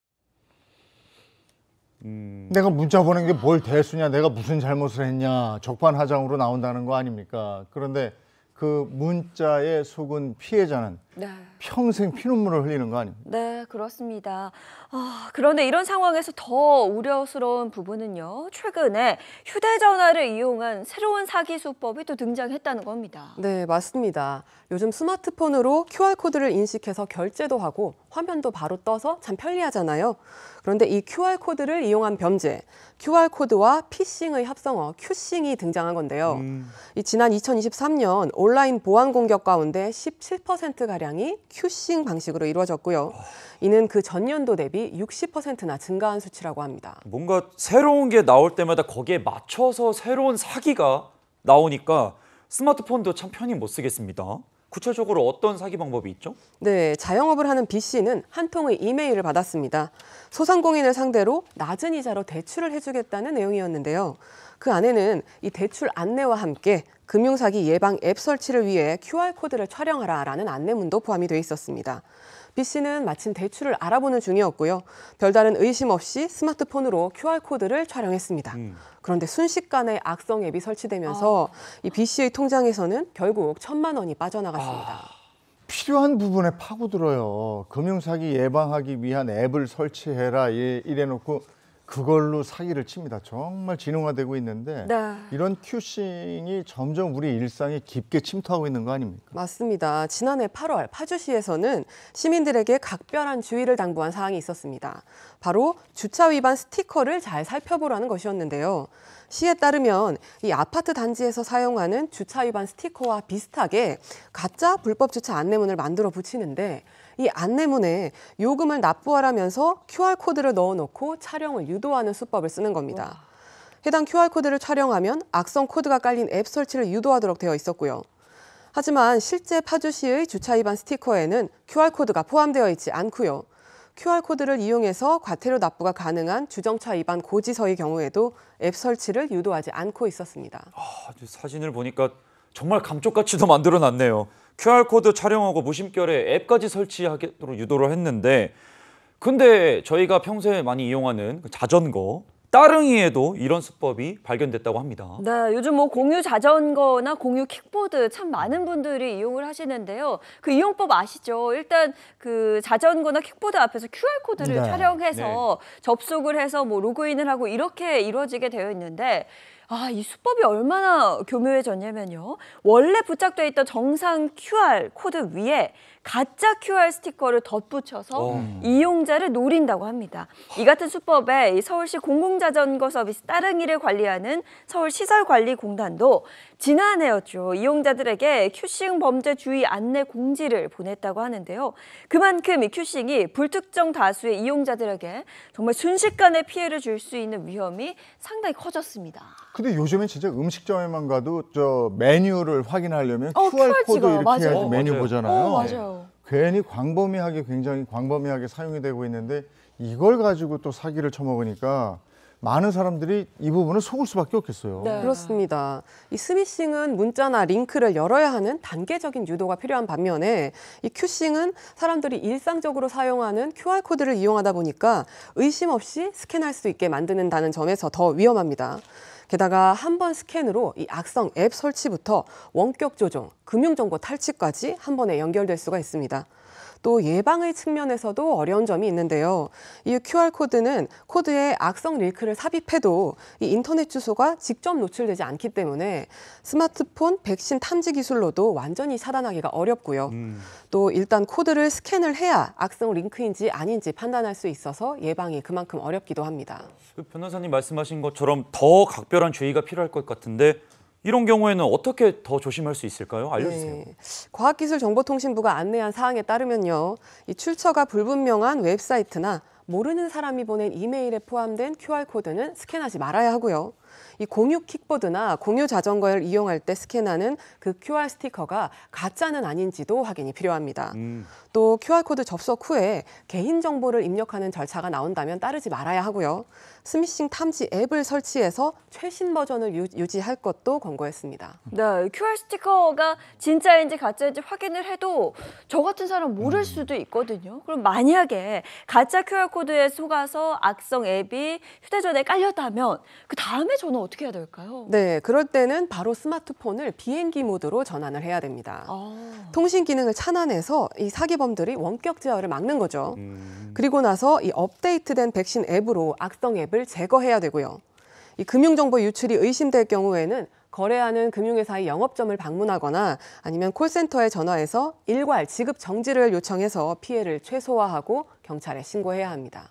내가 문자 보낸 게 뭘 대수냐, 내가 무슨 잘못을 했냐, 적반하장으로 나온다는 거 아닙니까? 그런데 그 문자에 속은 피해자는 평생 피눈물을 흘리는 거 아닙니까? 네, 그렇습니다. 그런데 이런 상황에서 더 우려스러운 부분은요. 최근에 휴대전화를 이용한 새로운 사기 수법이 또 등장했다는 겁니다. 네, 맞습니다. 요즘 스마트폰으로 QR코드를 인식해서 결제도 하고 화면도 바로 떠서 참 편리하잖아요. 그런데 이 QR코드를 이용한 범죄, QR코드와 피싱의 합성어 큐싱이 등장한 건데요. 이 지난 2023년 온라인 보안 공격 가운데 17%가량이 큐싱 방식으로 이루어졌고요. 이는 그 전년도 대비 60%나 증가한 수치라고 합니다. 뭔가 새로운 게 나올 때마다 거기에 맞춰서 새로운 사기가 나오니까 스마트폰도 참 편히 못 쓰겠습니다. 구체적으로 어떤 사기 방법이 있죠? 네, 자영업을 하는 B 씨는 한 통의 이메일을 받았습니다. 소상공인을 상대로 낮은 이자로 대출을 해주겠다는 내용이었는데요. 그 안에는 이 대출 안내와 함께 금융사기 예방 앱 설치를 위해 QR코드를 촬영하라라는 안내문도 포함이 돼 있었습니다. B 씨는 마침 대출을 알아보는 중이었고요. 별다른 의심 없이 스마트폰으로 QR코드를 촬영했습니다. 그런데 순식간에 악성 앱이 설치되면서 이 B 씨의 통장에서는 결국 1,000만 원이 빠져나갔습니다. 필요한 부분에 파고들어요. 금융사기 예방하기 위한 앱을 설치해라 이래놓고 그걸로 사기를 칩니다. 정말 진흥화되고 있는데 이런 큐싱이 점점 우리 일상에 깊게 침투하고 있는 거 아닙니까? 맞습니다. 지난해 8월 파주시에서는 시민들에게 각별한 주의를 당부한 사항이 있었습니다. 바로 주차 위반 스티커를 잘 살펴보라는 것이었는데요. 시에 따르면 이 아파트 단지에서 사용하는 주차 위반 스티커와 비슷하게 가짜 불법 주차 안내문을 만들어 붙이는데 이 안내문에 요금을 납부하라면서 QR코드를 넣어놓고 촬영을 유도하는 수법을 쓰는 겁니다. 해당 QR코드를 촬영하면 악성 코드가 깔린 앱 설치를 유도하도록 되어 있었고요. 하지만 실제 파주시의 주차 위반 스티커에는 QR코드가 포함되어 있지 않고요. QR코드를 이용해서 과태료 납부가 가능한 주정차 위반 고지서의 경우에도 앱 설치를 유도하지 않고 있었습니다. 사진을 보니까 정말 감쪽같이도 만들어놨네요. QR코드 촬영하고 무심결에 앱까지 설치하도록 유도를 했는데 근데 저희가 평소에 많이 이용하는 자전거, 따릉이에도 이런 수법이 발견됐다고 합니다. 네, 요즘 뭐 공유 자전거나 공유 킥보드 참 많은 분들이 이용을 하시는데요. 그 이용법 아시죠? 일단 그 자전거나 킥보드 앞에서 QR코드를 촬영해서 접속을 해서 뭐 로그인을 하고 이렇게 이루어지게 되어 있는데 이 수법이 얼마나 교묘해졌냐면요. 원래 부착돼 있던 정상 QR 코드 위에 가짜 QR 스티커를 덧붙여서 이용자를 노린다고 합니다. 이 같은 수법에 서울시 공공자전거 서비스 따릉이를 관리하는 서울시설관리공단도 지난해였죠. 이용자들에게 큐싱 범죄 주의 안내 공지를 보냈다고 하는데요. 그만큼 이 큐싱이 불특정 다수의 이용자들에게 정말 순식간에 피해를 줄 수 있는 위험이 상당히 커졌습니다. 근데 요즘엔 진짜 음식점에만 가도 저 메뉴를 확인하려면 QR코드 이렇게 해야지 메뉴 보잖아요. 맞아요. 괜히 굉장히 광범위하게 사용이 되고 있는데 이걸 가지고 또 사기를 쳐먹으니까 많은 사람들이 이 부분을 속을 수밖에 없겠어요. 네. 그렇습니다. 이 스미싱은 문자나 링크를 열어야 하는 단계적인 유도가 필요한 반면에 이 큐싱은 사람들이 일상적으로 사용하는 QR코드를 이용하다 보니까 의심 없이 스캔할 수 있게 만드는다는 점에서 더 위험합니다. 게다가 한 번 스캔으로 이 악성 앱 설치부터 원격 조종, 금융정보 탈취까지 한 번에 연결될 수가 있습니다. 또 예방의 측면에서도 어려운 점이 있는데요. 이 QR코드는 코드에 악성 링크를 삽입해도 이 인터넷 주소가 직접 노출되지 않기 때문에 스마트폰 백신 탐지 기술로도 완전히 차단하기가 어렵고요. 또 일단 코드를 스캔을 해야 악성 링크인지 아닌지 판단할 수 있어서 예방이 그만큼 어렵기도 합니다. 변호사님 말씀하신 것처럼 더 각별한 주의가 필요할 것 같은데 이런 경우에는 어떻게 더 조심할 수 있을까요? 알려주세요. 네. 과학기술정보통신부가 안내한 사항에 따르면요. 이 출처가 불분명한 웹사이트나 모르는 사람이 보낸 이메일에 포함된 QR코드는 스캔하지 말아야 하고요. 이 공유 킥보드나 공유 자전거를 이용할 때 스캔하는 그 QR 스티커가 가짜는 아닌지도 확인이 필요합니다. 또 QR코드 접속 후에 개인정보를 입력하는 절차가 나온다면 따르지 말아야 하고요. 스미싱 탐지 앱을 설치해서 최신 버전을 유지할 것도 권고했습니다. 네, QR 스티커가 진짜인지 가짜인지 확인을 해도 저 같은 사람 모를 수도 있거든요. 그럼 만약에 가짜 QR코드에 속아서 악성 앱이 휴대전화에 깔렸다면 그 다음에 저는 어떻게 해야 될까요? 네, 그럴 때는 바로 스마트폰을 비행기 모드로 전환을 해야 됩니다. 통신 기능을 차단해서 이 사기범들이 원격 제어를 막는 거죠. 그리고 나서 이 업데이트된 백신 앱으로 악성 앱을 제거해야 되고요. 이 금융정보 유출이 의심될 경우에는 거래하는 금융회사의 영업점을 방문하거나 아니면 콜센터에 전화해서 일괄 지급 정지를 요청해서 피해를 최소화하고 경찰에 신고해야 합니다.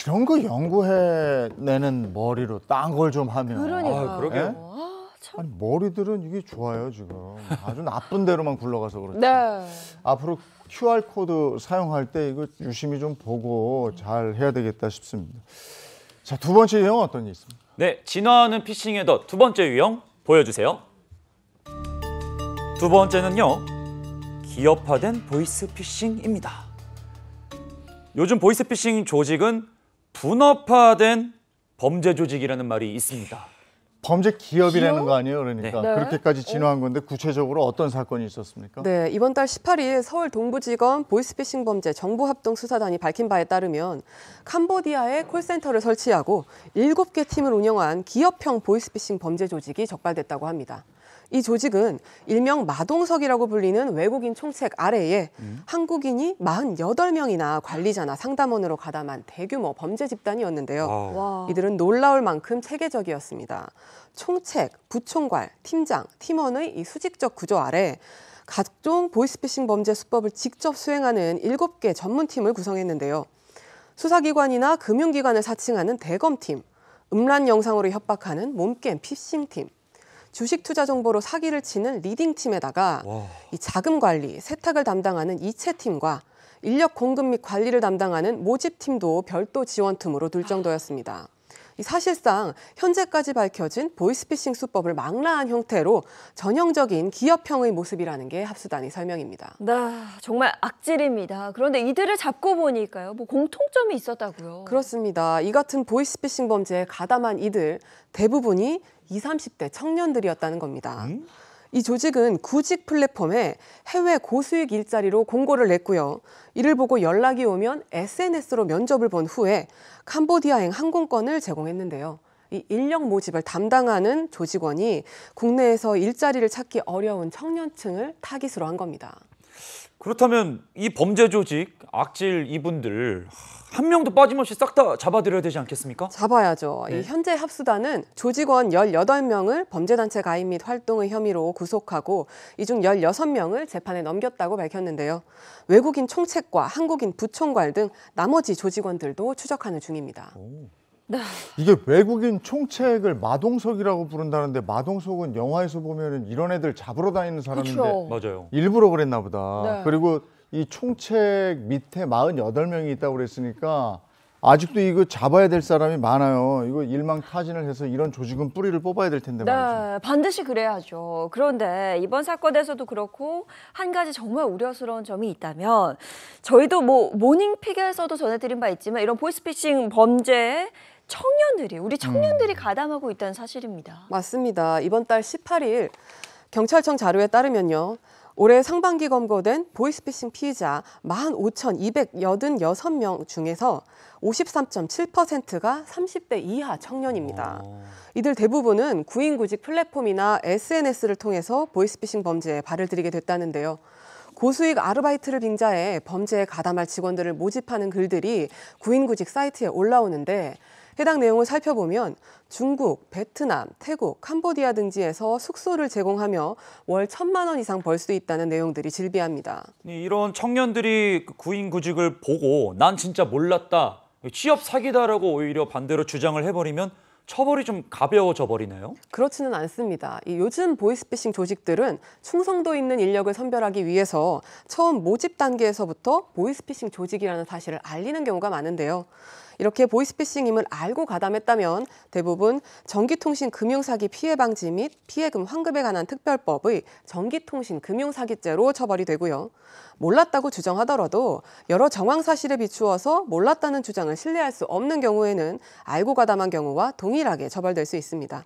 이런 거 연구해내는 머리로 딴 걸 좀 하면. 그러니까요. 그러게요. 아니, 머리들은 이게 좋아요, 지금. 아주 나쁜 데로만 굴러가서 그렇지. 네. 앞으로 QR코드 사용할 때 이거 유심히 좀 보고 잘 해야 되겠다 싶습니다. 자, 두 번째 유형은 어떤 게 있습니까? 네, 진화하는 피싱의 덫 두 번째 유형 보여주세요. 두 번째는요, 기업화된 보이스피싱입니다. 요즘 보이스피싱 조직은 분업화된 범죄 조직이라는 말이 있습니다. 범죄 기업이라는 거 아니에요, 그러니까. 네. 그렇게까지 진화한 건데 구체적으로 어떤 사건이 있었습니까? 네, 이번 달 18일 서울 동부지검 보이스피싱 범죄 정보합동수사단이 밝힌 바에 따르면 캄보디아에 콜센터를 설치하고 7개 팀을 운영한 기업형 보이스피싱 범죄 조직이 적발됐다고 합니다. 이 조직은 일명 마동석이라고 불리는 외국인 총책 아래에 한국인이 48명이나 관리자나 상담원으로 가담한 대규모 범죄 집단이었는데요. 와. 이들은 놀라울 만큼 체계적이었습니다. 총책, 부총괄, 팀장, 팀원의 이 수직적 구조 아래 각종 보이스피싱 범죄 수법을 직접 수행하는 7개 전문팀을 구성했는데요. 수사기관이나 금융기관을 사칭하는 대검팀, 음란 영상으로 협박하는 몸겜 피싱팀, 주식 투자 정보로 사기를 치는 리딩팀에다가 이 자금 관리, 세탁을 담당하는 이체팀과 인력 공급 및 관리를 담당하는 모집팀도 별도 지원팀으로 둘 정도였습니다. 사실상 현재까지 밝혀진 보이스피싱 수법을 망라한 형태로 전형적인 기업형의 모습이라는 게 합수단의 설명입니다. 네, 정말 악질입니다. 그런데 이들을 잡고 보니까요, 뭐 공통점이 있었다고요. 그렇습니다. 이 같은 보이스피싱 범죄에 가담한 이들 대부분이 20, 30대 청년들이었다는 겁니다. 이 조직은 구직 플랫폼에 해외 고수익 일자리로 공고를 냈고요. 이를 보고 연락이 오면 SNS로 면접을 본 후에 캄보디아행 항공권을 제공했는데요. 이 인력 모집을 담당하는 조직원이 국내에서 일자리를 찾기 어려운 청년층을 타깃으로 한 겁니다. 그렇다면 이 범죄 조직, 악질 이분들 한 명도 빠짐없이 싹 다 잡아들여야 되지 않겠습니까? 잡아야죠. 네. 이 현재 합수단은 조직원 18명을 범죄단체 가입 및 활동의 혐의로 구속하고 이 중 16명을 재판에 넘겼다고 밝혔는데요. 외국인 총책과 한국인 부총괄 등 나머지 조직원들도 추적하는 중입니다. 네. 이게 외국인 총책을 마동석이라고 부른다는데 마동석은 영화에서 보면은 이런 애들 잡으러 다니는 사람인데 그쵸. 맞아요. 일부러 그랬나 보다. 네. 그리고 이 총책 밑에 48명이 있다고 그랬으니까 아직도 이거 잡아야 될 사람이 많아요. 이거 일망타진을 해서 이런 조직은 뿌리를 뽑아야 될 텐데 말이죠. 네, 반드시 그래야죠. 그런데 이번 사건에서도 그렇고 한 가지 정말 우려스러운 점이 있다면 저희도 뭐 모닝픽에서도 전해드린 바 있지만 이런 보이스피싱 범죄에 청년들이, 우리 청년들이 가담하고 있다는 사실입니다. 맞습니다. 이번 달 18일 경찰청 자료에 따르면요. 올해 상반기 검거된 보이스피싱 피의자 15,286명 중에서 53.7%가 30대 이하 청년입니다. 이들 대부분은 구인구직 플랫폼이나 SNS를 통해서 보이스피싱 범죄에 발을 들이게 됐다는데요. 고수익 아르바이트를 빙자해 범죄에 가담할 직원들을 모집하는 글들이 구인구직 사이트에 올라오는데 해당 내용을 살펴보면 중국, 베트남, 태국, 캄보디아 등지에서 숙소를 제공하며 월 1,000만 원 이상 벌 수 있다는 내용들이 질비합니다. 이런 청년들이 구인구직을 보고 난 진짜 몰랐다, 취업 사기다라고 오히려 반대로 주장을 해버리면 처벌이 좀 가벼워져 버리나요? 그렇지는 않습니다. 요즘 보이스피싱 조직들은 충성도 있는 인력을 선별하기 위해서 처음 모집 단계에서부터 보이스피싱 조직이라는 사실을 알리는 경우가 많은데요. 이렇게 보이스피싱임을 알고 가담했다면 대부분 전기통신 금융사기 피해 방지 및 피해금 환급에 관한 특별법의 전기통신 금융사기죄로 처벌이 되고요. 몰랐다고 주장하더라도 여러 정황 사실에 비추어서 몰랐다는 주장을 신뢰할 수 없는 경우에는 알고 가담한 경우와 동일하게 처벌될 수 있습니다.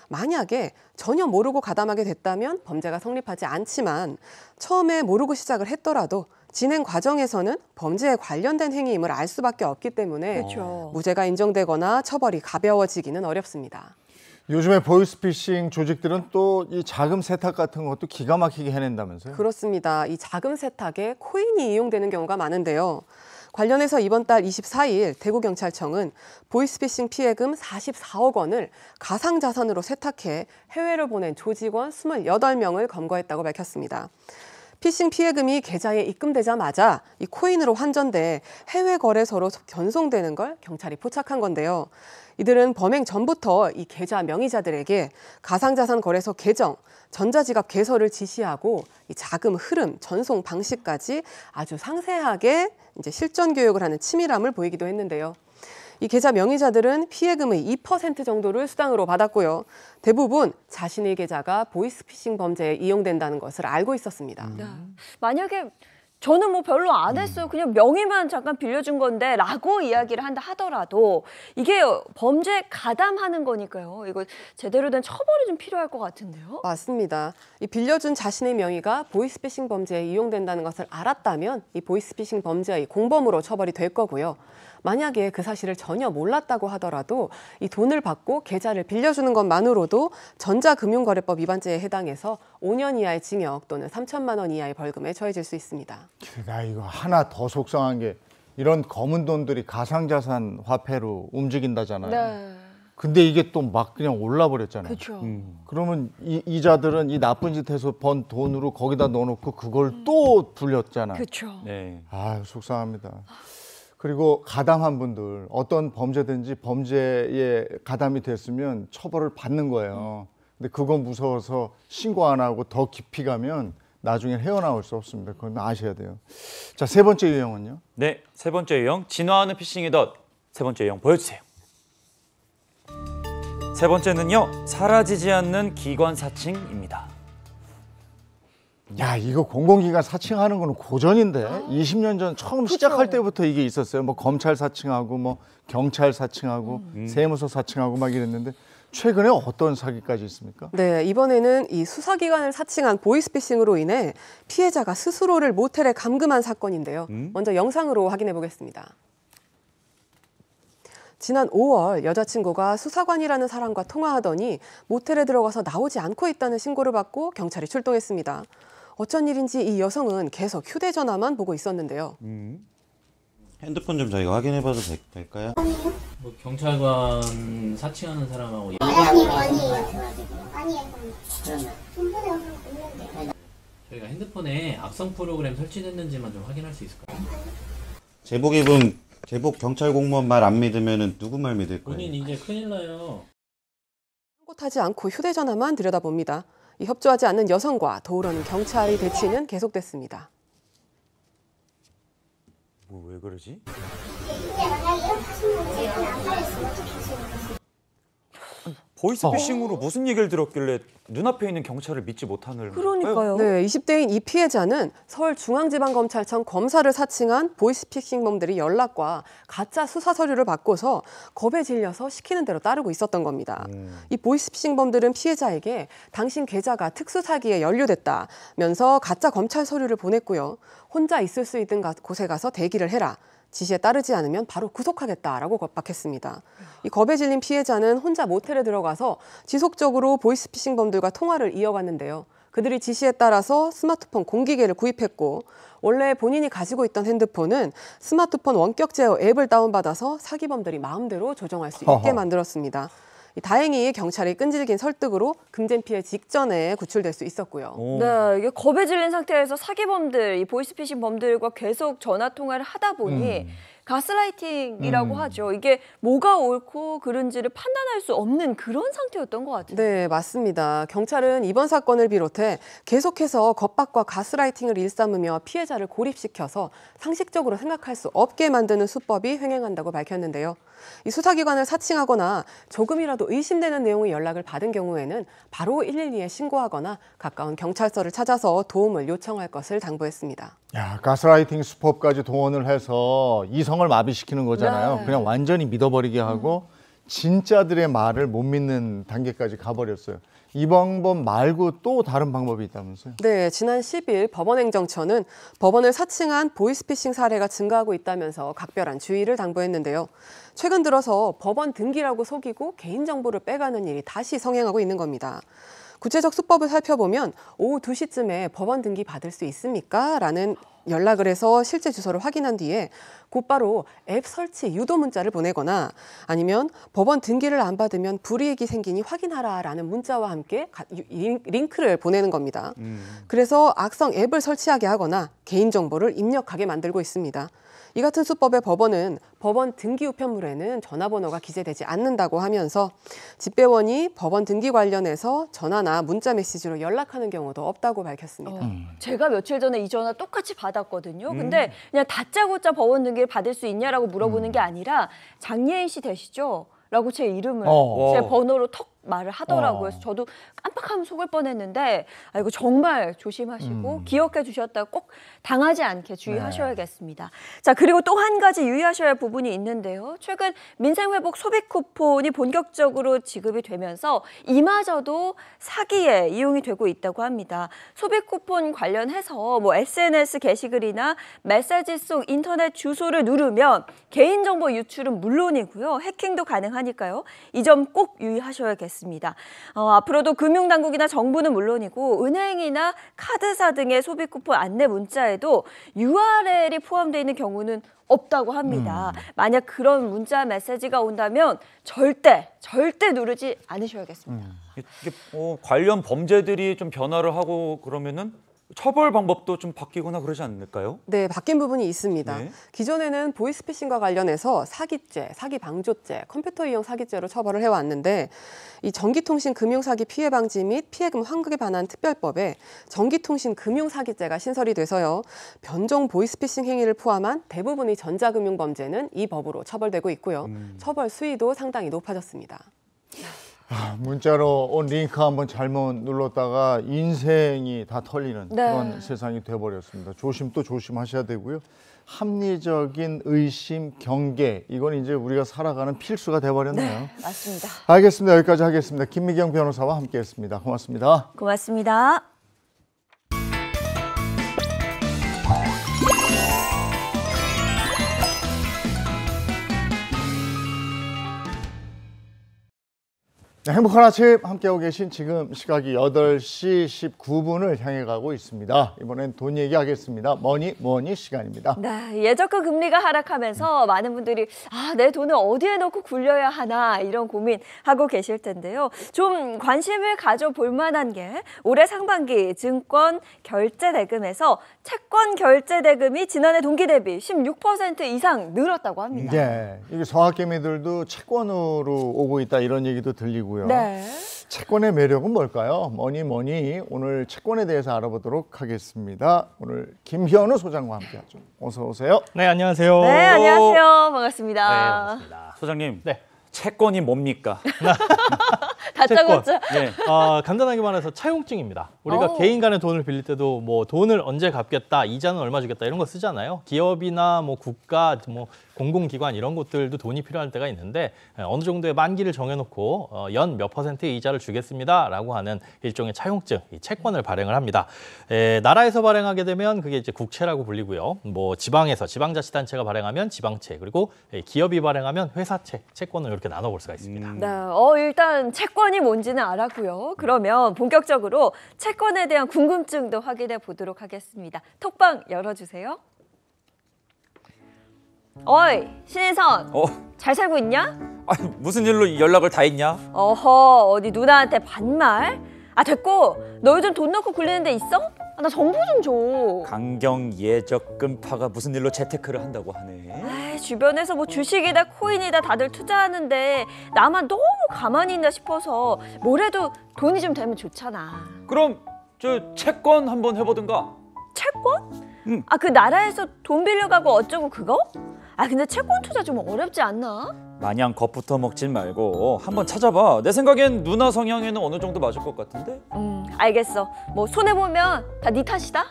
만약에 전혀 모르고 가담하게 됐다면 범죄가 성립하지 않지만 처음에 모르고 시작을 했더라도 진행 과정에서는 범죄에 관련된 행위임을 알 수밖에 없기 때문에 그렇죠. 무죄가 인정되거나 처벌이 가벼워지기는 어렵습니다. 요즘에 보이스피싱 조직들은 또 이 자금 세탁 같은 것도 기가 막히게 해낸다면서요? 그렇습니다. 이 자금 세탁에 코인이 이용되는 경우가 많은데요. 관련해서 이번 달 24일 대구경찰청은 보이스피싱 피해금 44억 원을 가상자산으로 세탁해 해외로 보낸 조직원 28명을 검거했다고 밝혔습니다. 피싱 피해금이 계좌에 입금되자마자 이 코인으로 환전돼 해외 거래소로 전송되는 걸 경찰이 포착한 건데요. 이들은 범행 전부터 이 계좌 명의자들에게 가상자산 거래소 계정, 전자지갑 개설을 지시하고 이 자금 흐름, 전송 방식까지 아주 상세하게 이제 실전 교육을 하는 치밀함을 보이기도 했는데요. 이 계좌 명의자들은 피해금의 2% 정도를 수당으로 받았고요. 대부분 자신의 계좌가 보이스피싱 범죄에 이용된다는 것을 알고 있었습니다. 만약에 저는 뭐 별로 안 했어요. 그냥 명의만 잠깐 빌려준 건데 라고 이야기를 한다 하더라도 이게 범죄에 가담하는 거니까요. 이거 제대로 된 처벌이 좀 필요할 것 같은데요. 맞습니다. 이 빌려준 자신의 명의가 보이스피싱 범죄에 이용된다는 것을 알았다면 이 보이스피싱 범죄의 공범으로 처벌이 될 거고요. 만약에 그 사실을 전혀 몰랐다고 하더라도 이 돈을 받고 계좌를 빌려주는 것만으로도 전자금융거래법 위반죄에 해당해서 5년 이하의 징역 또는 3천만 원 이하의 벌금에 처해질 수 있습니다. 나 이거 하나 더 속상한 게 이런 검은 돈들이 가상자산 화폐로 움직인다잖아요. 네. 근데 이게 또 막 그냥 올라버렸잖아요. 그렇죠. 그러면 이자들은 이 나쁜 짓 해서 번 돈으로 거기다 넣어놓고 그걸 또 불렸잖아요. 그렇죠. 네. 아, 속상합니다. 그리고 가담한 분들 어떤 범죄든지 범죄에 가담이 됐으면 처벌을 받는 거예요. 근데 그건 무서워서 신고 안 하고 더 깊이 가면 나중에 헤어나올 수 없습니다. 그건 아셔야 돼요. 자, 세 번째 유형은요? 네, 세 번째 유형, 진화하는 피싱의 덫. 세 번째 유형 보여주세요. 세 번째는요, 사라지지 않는 기관 사칭입니다. 야, 이거 공공기관 사칭하는 거는 고전인데 20년 전 처음 시작할 때부터 이게 있었어요. 뭐 검찰 사칭하고 뭐 경찰 사칭하고 세무서 사칭하고 막 이랬는데 최근에 어떤 사기까지 있습니까? 네, 이번에는 이 수사기관을 사칭한 보이스피싱으로 인해 피해자가 스스로를 모텔에 감금한 사건인데요. 먼저 영상으로 확인해 보겠습니다. 지난 5월 여자친구가 수사관이라는 사람과 통화하더니 모텔에 들어가서 나오지 않고 있다는 신고를 받고 경찰이 출동했습니다. 어쩐 일인지 이 여성은 계속 휴대전화만 보고 있었는데요. 핸드폰 좀 저희가 확인해 봐도 될까요? 뭐 경찰관 사칭하는 사람하고 저희가 핸드폰에 악성 프로그램 설치됐는지만 좀 확인할 수 있을까요? 제복 경찰 공무원 말 안 믿으면 누구 말 믿을 거예요? 본인 이제 큰일 나요. 딴곳하지 않고 휴대전화만 들여다봅니다. 이 협조하지 않는 여성과 도우려는 경찰의 대치는 계속됐습니다. 뭐 왜 그러지? 보이스피싱으로 무슨 얘기를 들었길래 눈앞에 있는 경찰을 믿지 못하는 그러니까요. 네, 20대인 이 피해자는 서울중앙지방검찰청 검사를 사칭한 보이스피싱범들이 연락과 가짜 수사 서류를 받고서 겁에 질려서 시키는 대로 따르고 있었던 겁니다. 이 보이스피싱범들은 피해자에게 당신 계좌가 특수사기에 연루됐다면서 가짜 검찰 서류를 보냈고요. 혼자 있을 수 있는 곳에 가서 대기를 해라. 지시에 따르지 않으면 바로 구속하겠다라고 겁박했습니다. 이 겁에 질린 피해자는 혼자 모텔에 들어가서 지속적으로 보이스피싱범들과 통화를 이어갔는데요. 그들이 지시에 따라서 스마트폰 공기계를 구입했고 원래 본인이 가지고 있던 핸드폰은 스마트폰 원격 제어 앱을 다운받아서 사기범들이 마음대로 조정할 수 있게 만들었습니다. 다행히 경찰이 끈질긴 설득으로 금전 피해 직전에 구출될 수 있었고요. 네, 이게 겁에 질린 상태에서 사기범들, 이 보이스피싱 범들과 계속 전화 통화를 하다 보니 가스라이팅이라고 하죠. 이게 뭐가 옳고 그른지를 판단할 수 없는 그런 상태였던 것 같아요. 네, 맞습니다. 경찰은 이번 사건을 비롯해 계속해서 겁박과 가스라이팅을 일삼으며 피해자를 고립시켜서 상식적으로 생각할 수 없게 만드는 수법이 횡행한다고 밝혔는데요. 이 수사기관을 사칭하거나 조금이라도 의심되는 내용의 연락을 받은 경우에는 바로 112에 신고하거나 가까운 경찰서를 찾아서 도움을 요청할 것을 당부했습니다. 야, 가스라이팅 수법까지 동원을 해서 이성을 마비시키는 거잖아요. 네. 그냥 완전히 믿어버리게 하고 진짜들의 말을 못 믿는 단계까지 가버렸어요. 이 방법 말고 또 다른 방법이 있다면서요? 네, 지난 10일 법원행정처는 법원을 사칭한 보이스피싱 사례가 증가하고 있다면서 각별한 주의를 당부했는데요. 최근 들어서 법원 등기라고 속이고 개인정보를 빼가는 일이 다시 성행하고 있는 겁니다. 구체적 수법을 살펴보면 오후 2시쯤에 법원 등기 받을 수 있습니까? 라는 연락을 해서 실제 주소를 확인한 뒤에 곧바로 앱 설치 유도 문자를 보내거나 아니면 법원 등기를 안 받으면 불이익이 생기니 확인하라라는 문자와 함께 링크를 보내는 겁니다. 그래서 악성 앱을 설치하게 하거나 개인정보를 입력하게 만들고 있습니다. 이 같은 수법의 법원은 법원 등기 우편물에는 전화번호가 기재되지 않는다고 하면서 집배원이 법원 등기 관련해서 전화나 문자 메시지로 연락하는 경우도 없다고 밝혔습니다. 제가 며칠 전에 이 전화 똑같이 받았거든요. 근데 그냥 다짜고짜 법원 등기를 받을 수 있냐라고 물어보는 게 아니라 장예인 씨 되시죠? 라고 제 이름을 제 번호로 턱 말을 하더라고요. 그래서 저도 깜빡하면 속을 뻔했는데 이거 정말 조심하시고 기억해 주셨다가 꼭 당하지 않게 주의하셔야겠습니다. 자, 그리고 또 한 가지 유의하셔야 할 부분이 있는데요. 최근 민생회복 소비 쿠폰이 본격적으로 지급이 되면서 이마저도 사기에 이용이 되고 있다고 합니다. 소비 쿠폰 관련해서 뭐 SNS 게시글이나 메시지송 인터넷 주소를 누르면 개인정보 유출은 물론이고요. 해킹도 가능하니까요. 이 점 꼭 유의하셔야겠습니다. 앞으로도 금융당국이나 정부는 물론이고 은행이나 카드사 등의 소비 쿠폰 안내 문자에도 URL이 포함되어 있는 경우는 없다고 합니다. 만약 그런 문자 메시지가 온다면 절대 누르지 않으셔야겠습니다. 이게 관련 범죄들이 좀 변화를 하고 그러면은 처벌 방법도 좀 바뀌거나 그러지 않을까요? 네, 바뀐 부분이 있습니다. 네. 기존에는 보이스피싱과 관련해서 사기죄, 사기방조죄, 컴퓨터 이용 사기죄로 처벌을 해왔는데 이 전기통신 금융사기 피해 방지 및 피해금 환급에 관한 특별법에 전기통신 금융사기죄가 신설이 돼서요. 변종 보이스피싱 행위를 포함한 대부분의 전자금융 범죄는 이 법으로 처벌되고 있고요. 처벌 수위도 상당히 높아졌습니다. 문자로 온 링크 한번 잘못 눌렀다가 인생이 다 털리는 그런 세상이 돼버렸습니다. 조심 또 조심하셔야 되고요. 합리적인 의심, 경계 이건 이제 우리가 살아가는 필수가 돼버렸네요. 네, 맞습니다. 알겠습니다. 여기까지 하겠습니다. 김미경 변호사와 함께했습니다. 고맙습니다. 고맙습니다. 네, 행복한 아침 함께하고 계신 지금 시각이 8시 19분을 향해 가고 있습니다. 이번엔 돈 얘기하겠습니다. 뭐니 시간입니다. 네, 예적금 금리가 하락하면서 많은 분들이 내 돈을 어디에 넣고 굴려야 하나 이런 고민하고 계실 텐데요. 좀 관심을 가져볼 만한 게 올해 상반기 증권 결제 대금에서 채권 결제 대금이 지난해 동기 대비 16% 이상 늘었다고 합니다. 네, 이게 서학개미들도 채권으로 오고 있다 이런 얘기도 들리고요. 네. 채권의 매력은 뭘까요? 뭐니 오늘 채권에 대해서 알아보도록 하겠습니다. 오늘 김현우 소장과 함께하죠. 어서 오세요. 네, 안녕하세요. 네, 안녕하세요. 반갑습니다. 네, 반갑습니다. 소장님, 채권이 뭡니까? 다짜고짜. 네, 간단하게 말해서 차용증입니다. 우리가 개인 간의 돈을 빌릴 때도 뭐 돈을 언제 갚겠다, 이자는 얼마 주겠다 이런 거 쓰잖아요. 기업이나 뭐 국가, 뭐 공공기관 이런 곳들도 돈이 필요할 때가 있는데 어느 정도의 만기를 정해놓고 연 몇 %의 이자를 주겠습니다라고 하는 일종의 차용증, 이 채권을 발행을 합니다. 나라에서 발행하게 되면 그게 이제 국채라고 불리고요. 뭐 지방에서 지방자치단체가 발행하면 지방채, 그리고 기업이 발행하면 회사채, 채권을 이렇게 나눠볼 수가 있습니다. 네, 일단 채권이 뭔지는 알았고요. 그러면 본격적으로 채권에 대한 궁금증도 확인해 보도록 하겠습니다. 톡방 열어주세요. 어이, 신혜선. 잘 살고 있냐? 아니, 무슨 일로 연락을 다 했냐? 어허, 어디 누나한테 반말? 아, 됐고. 너 요즘 돈 넣고 굴리는 데 있어? 나 정보 좀 줘. 강경 예적금파가 무슨 일로 재테크를 한다고 하네. 아이, 주변에서 뭐 주식이다 코인이다 다들 투자하는데 나만 너무 가만히 있나 싶어서 뭐래도 돈이 좀 되면 좋잖아. 그럼 저 채권 한번 해보든가. 채권? 아, 그 나라에서 돈 빌려가고 어쩌고 그거? 아, 근데 채권 투자 좀 어렵지 않나? 마냥 겁부터 먹진 말고 한번 찾아봐. 내 생각엔 누나 성향에는 어느 정도 맞을 것 같은데? 알겠어. 뭐 손해보면 다 네 탓이다?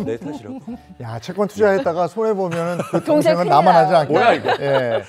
내 탓이라고? 야, 채권 투자했다가 손해보면은 그 동생 동생은 큰일 나만 나요. 하지 않게. 뭐야, 이거? 예.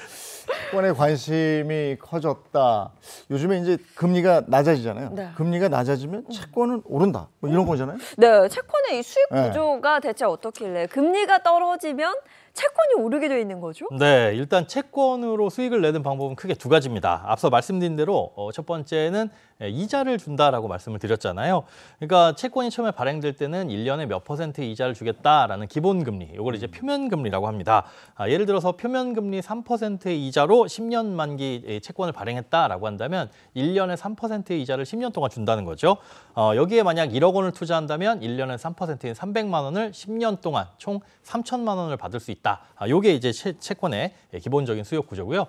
채권에 관심이 커졌다. 요즘에 이제 금리가 낮아지잖아요. 네. 금리가 낮아지면 채권은 오른다. 뭐 이런 거잖아요. 네, 채권의 이 수익 네. 구조가 대체 어떻길래 금리가 떨어지면 채권이 오르게 돼 있는 거죠? 네, 일단 채권으로 수익을 내는 방법은 크게 두 가지입니다. 앞서 말씀드린 대로 첫 번째는 이자를 준다라고 말씀을 드렸잖아요. 그러니까 채권이 처음에 발행될 때는 1년에 몇 % 이자를 주겠다라는 기본금리, 이걸 이제 표면금리라고 합니다. 예를 들어서 표면금리 3%의 이자로 10년 만기 채권을 발행했다라고 한다면 1년에 3%의 이자를 10년 동안 준다는 거죠. 여기에 만약 1억 원을 투자한다면 1년에 3%인 300만 원을 10년 동안 총 3천만 원을 받을 수 있다. 이게 이제 채권의 기본적인 수요 구조고요.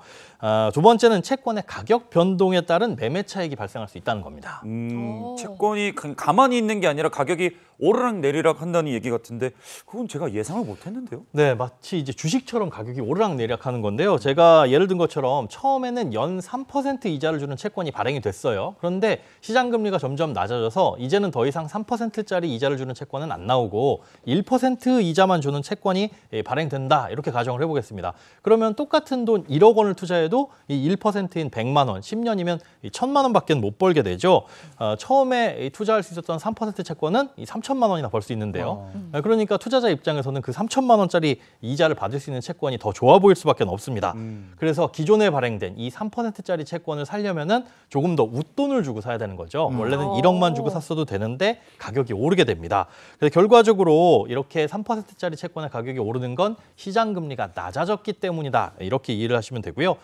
두 번째는 채권의 가격 변동에 따른 매매 차익이 발생할 수 있다는 겁니다. 채권이 가만히 있는 게 아니라 가격이 오르락 내리락 한다는 얘기 같은데 그건 제가 예상을 못했는데요. 네, 마치 이제 주식처럼 가격이 오르락 내리락하는 건데요. 제가 예를 든 것처럼 처음에는 연 3% 이자를 주는 채권이 발행이 됐어요. 그런데 시장 금리가 점점 낮아져서 이제는 더 이상 3%짜리 이자를 주는 채권은 안 나오고 1% 이자만 주는 채권이 발행된다. 이렇게 가정을 해보겠습니다. 그러면 똑같은 돈 1억 원을 투자해도 이 1%인 100만 원, 10년이면 1,000만 원밖에 못 벌게 되죠. 처음에 투자할 수 있었던 3% 채권은 이 3천만 원이나 벌 수 있는데요. 그러니까 투자자 입장에서는 그 3천만 원짜리 이자를 받을 수 있는 채권이 더 좋아 보일 수밖에 없습니다. 그래서 기존에 발행된 이 3%짜리 채권을 사려면은 조금 더 웃돈을 주고 사야 되는 거죠. 원래는 1억만 주고 샀어도 되는데 가격이 오르게 됩니다. 그래서 결과적으로 이렇게 3%짜리 채권의 가격이 오르는 건 시장 금리가 낮아졌기 때문이다. 이렇게 이해를 하시면 되고요.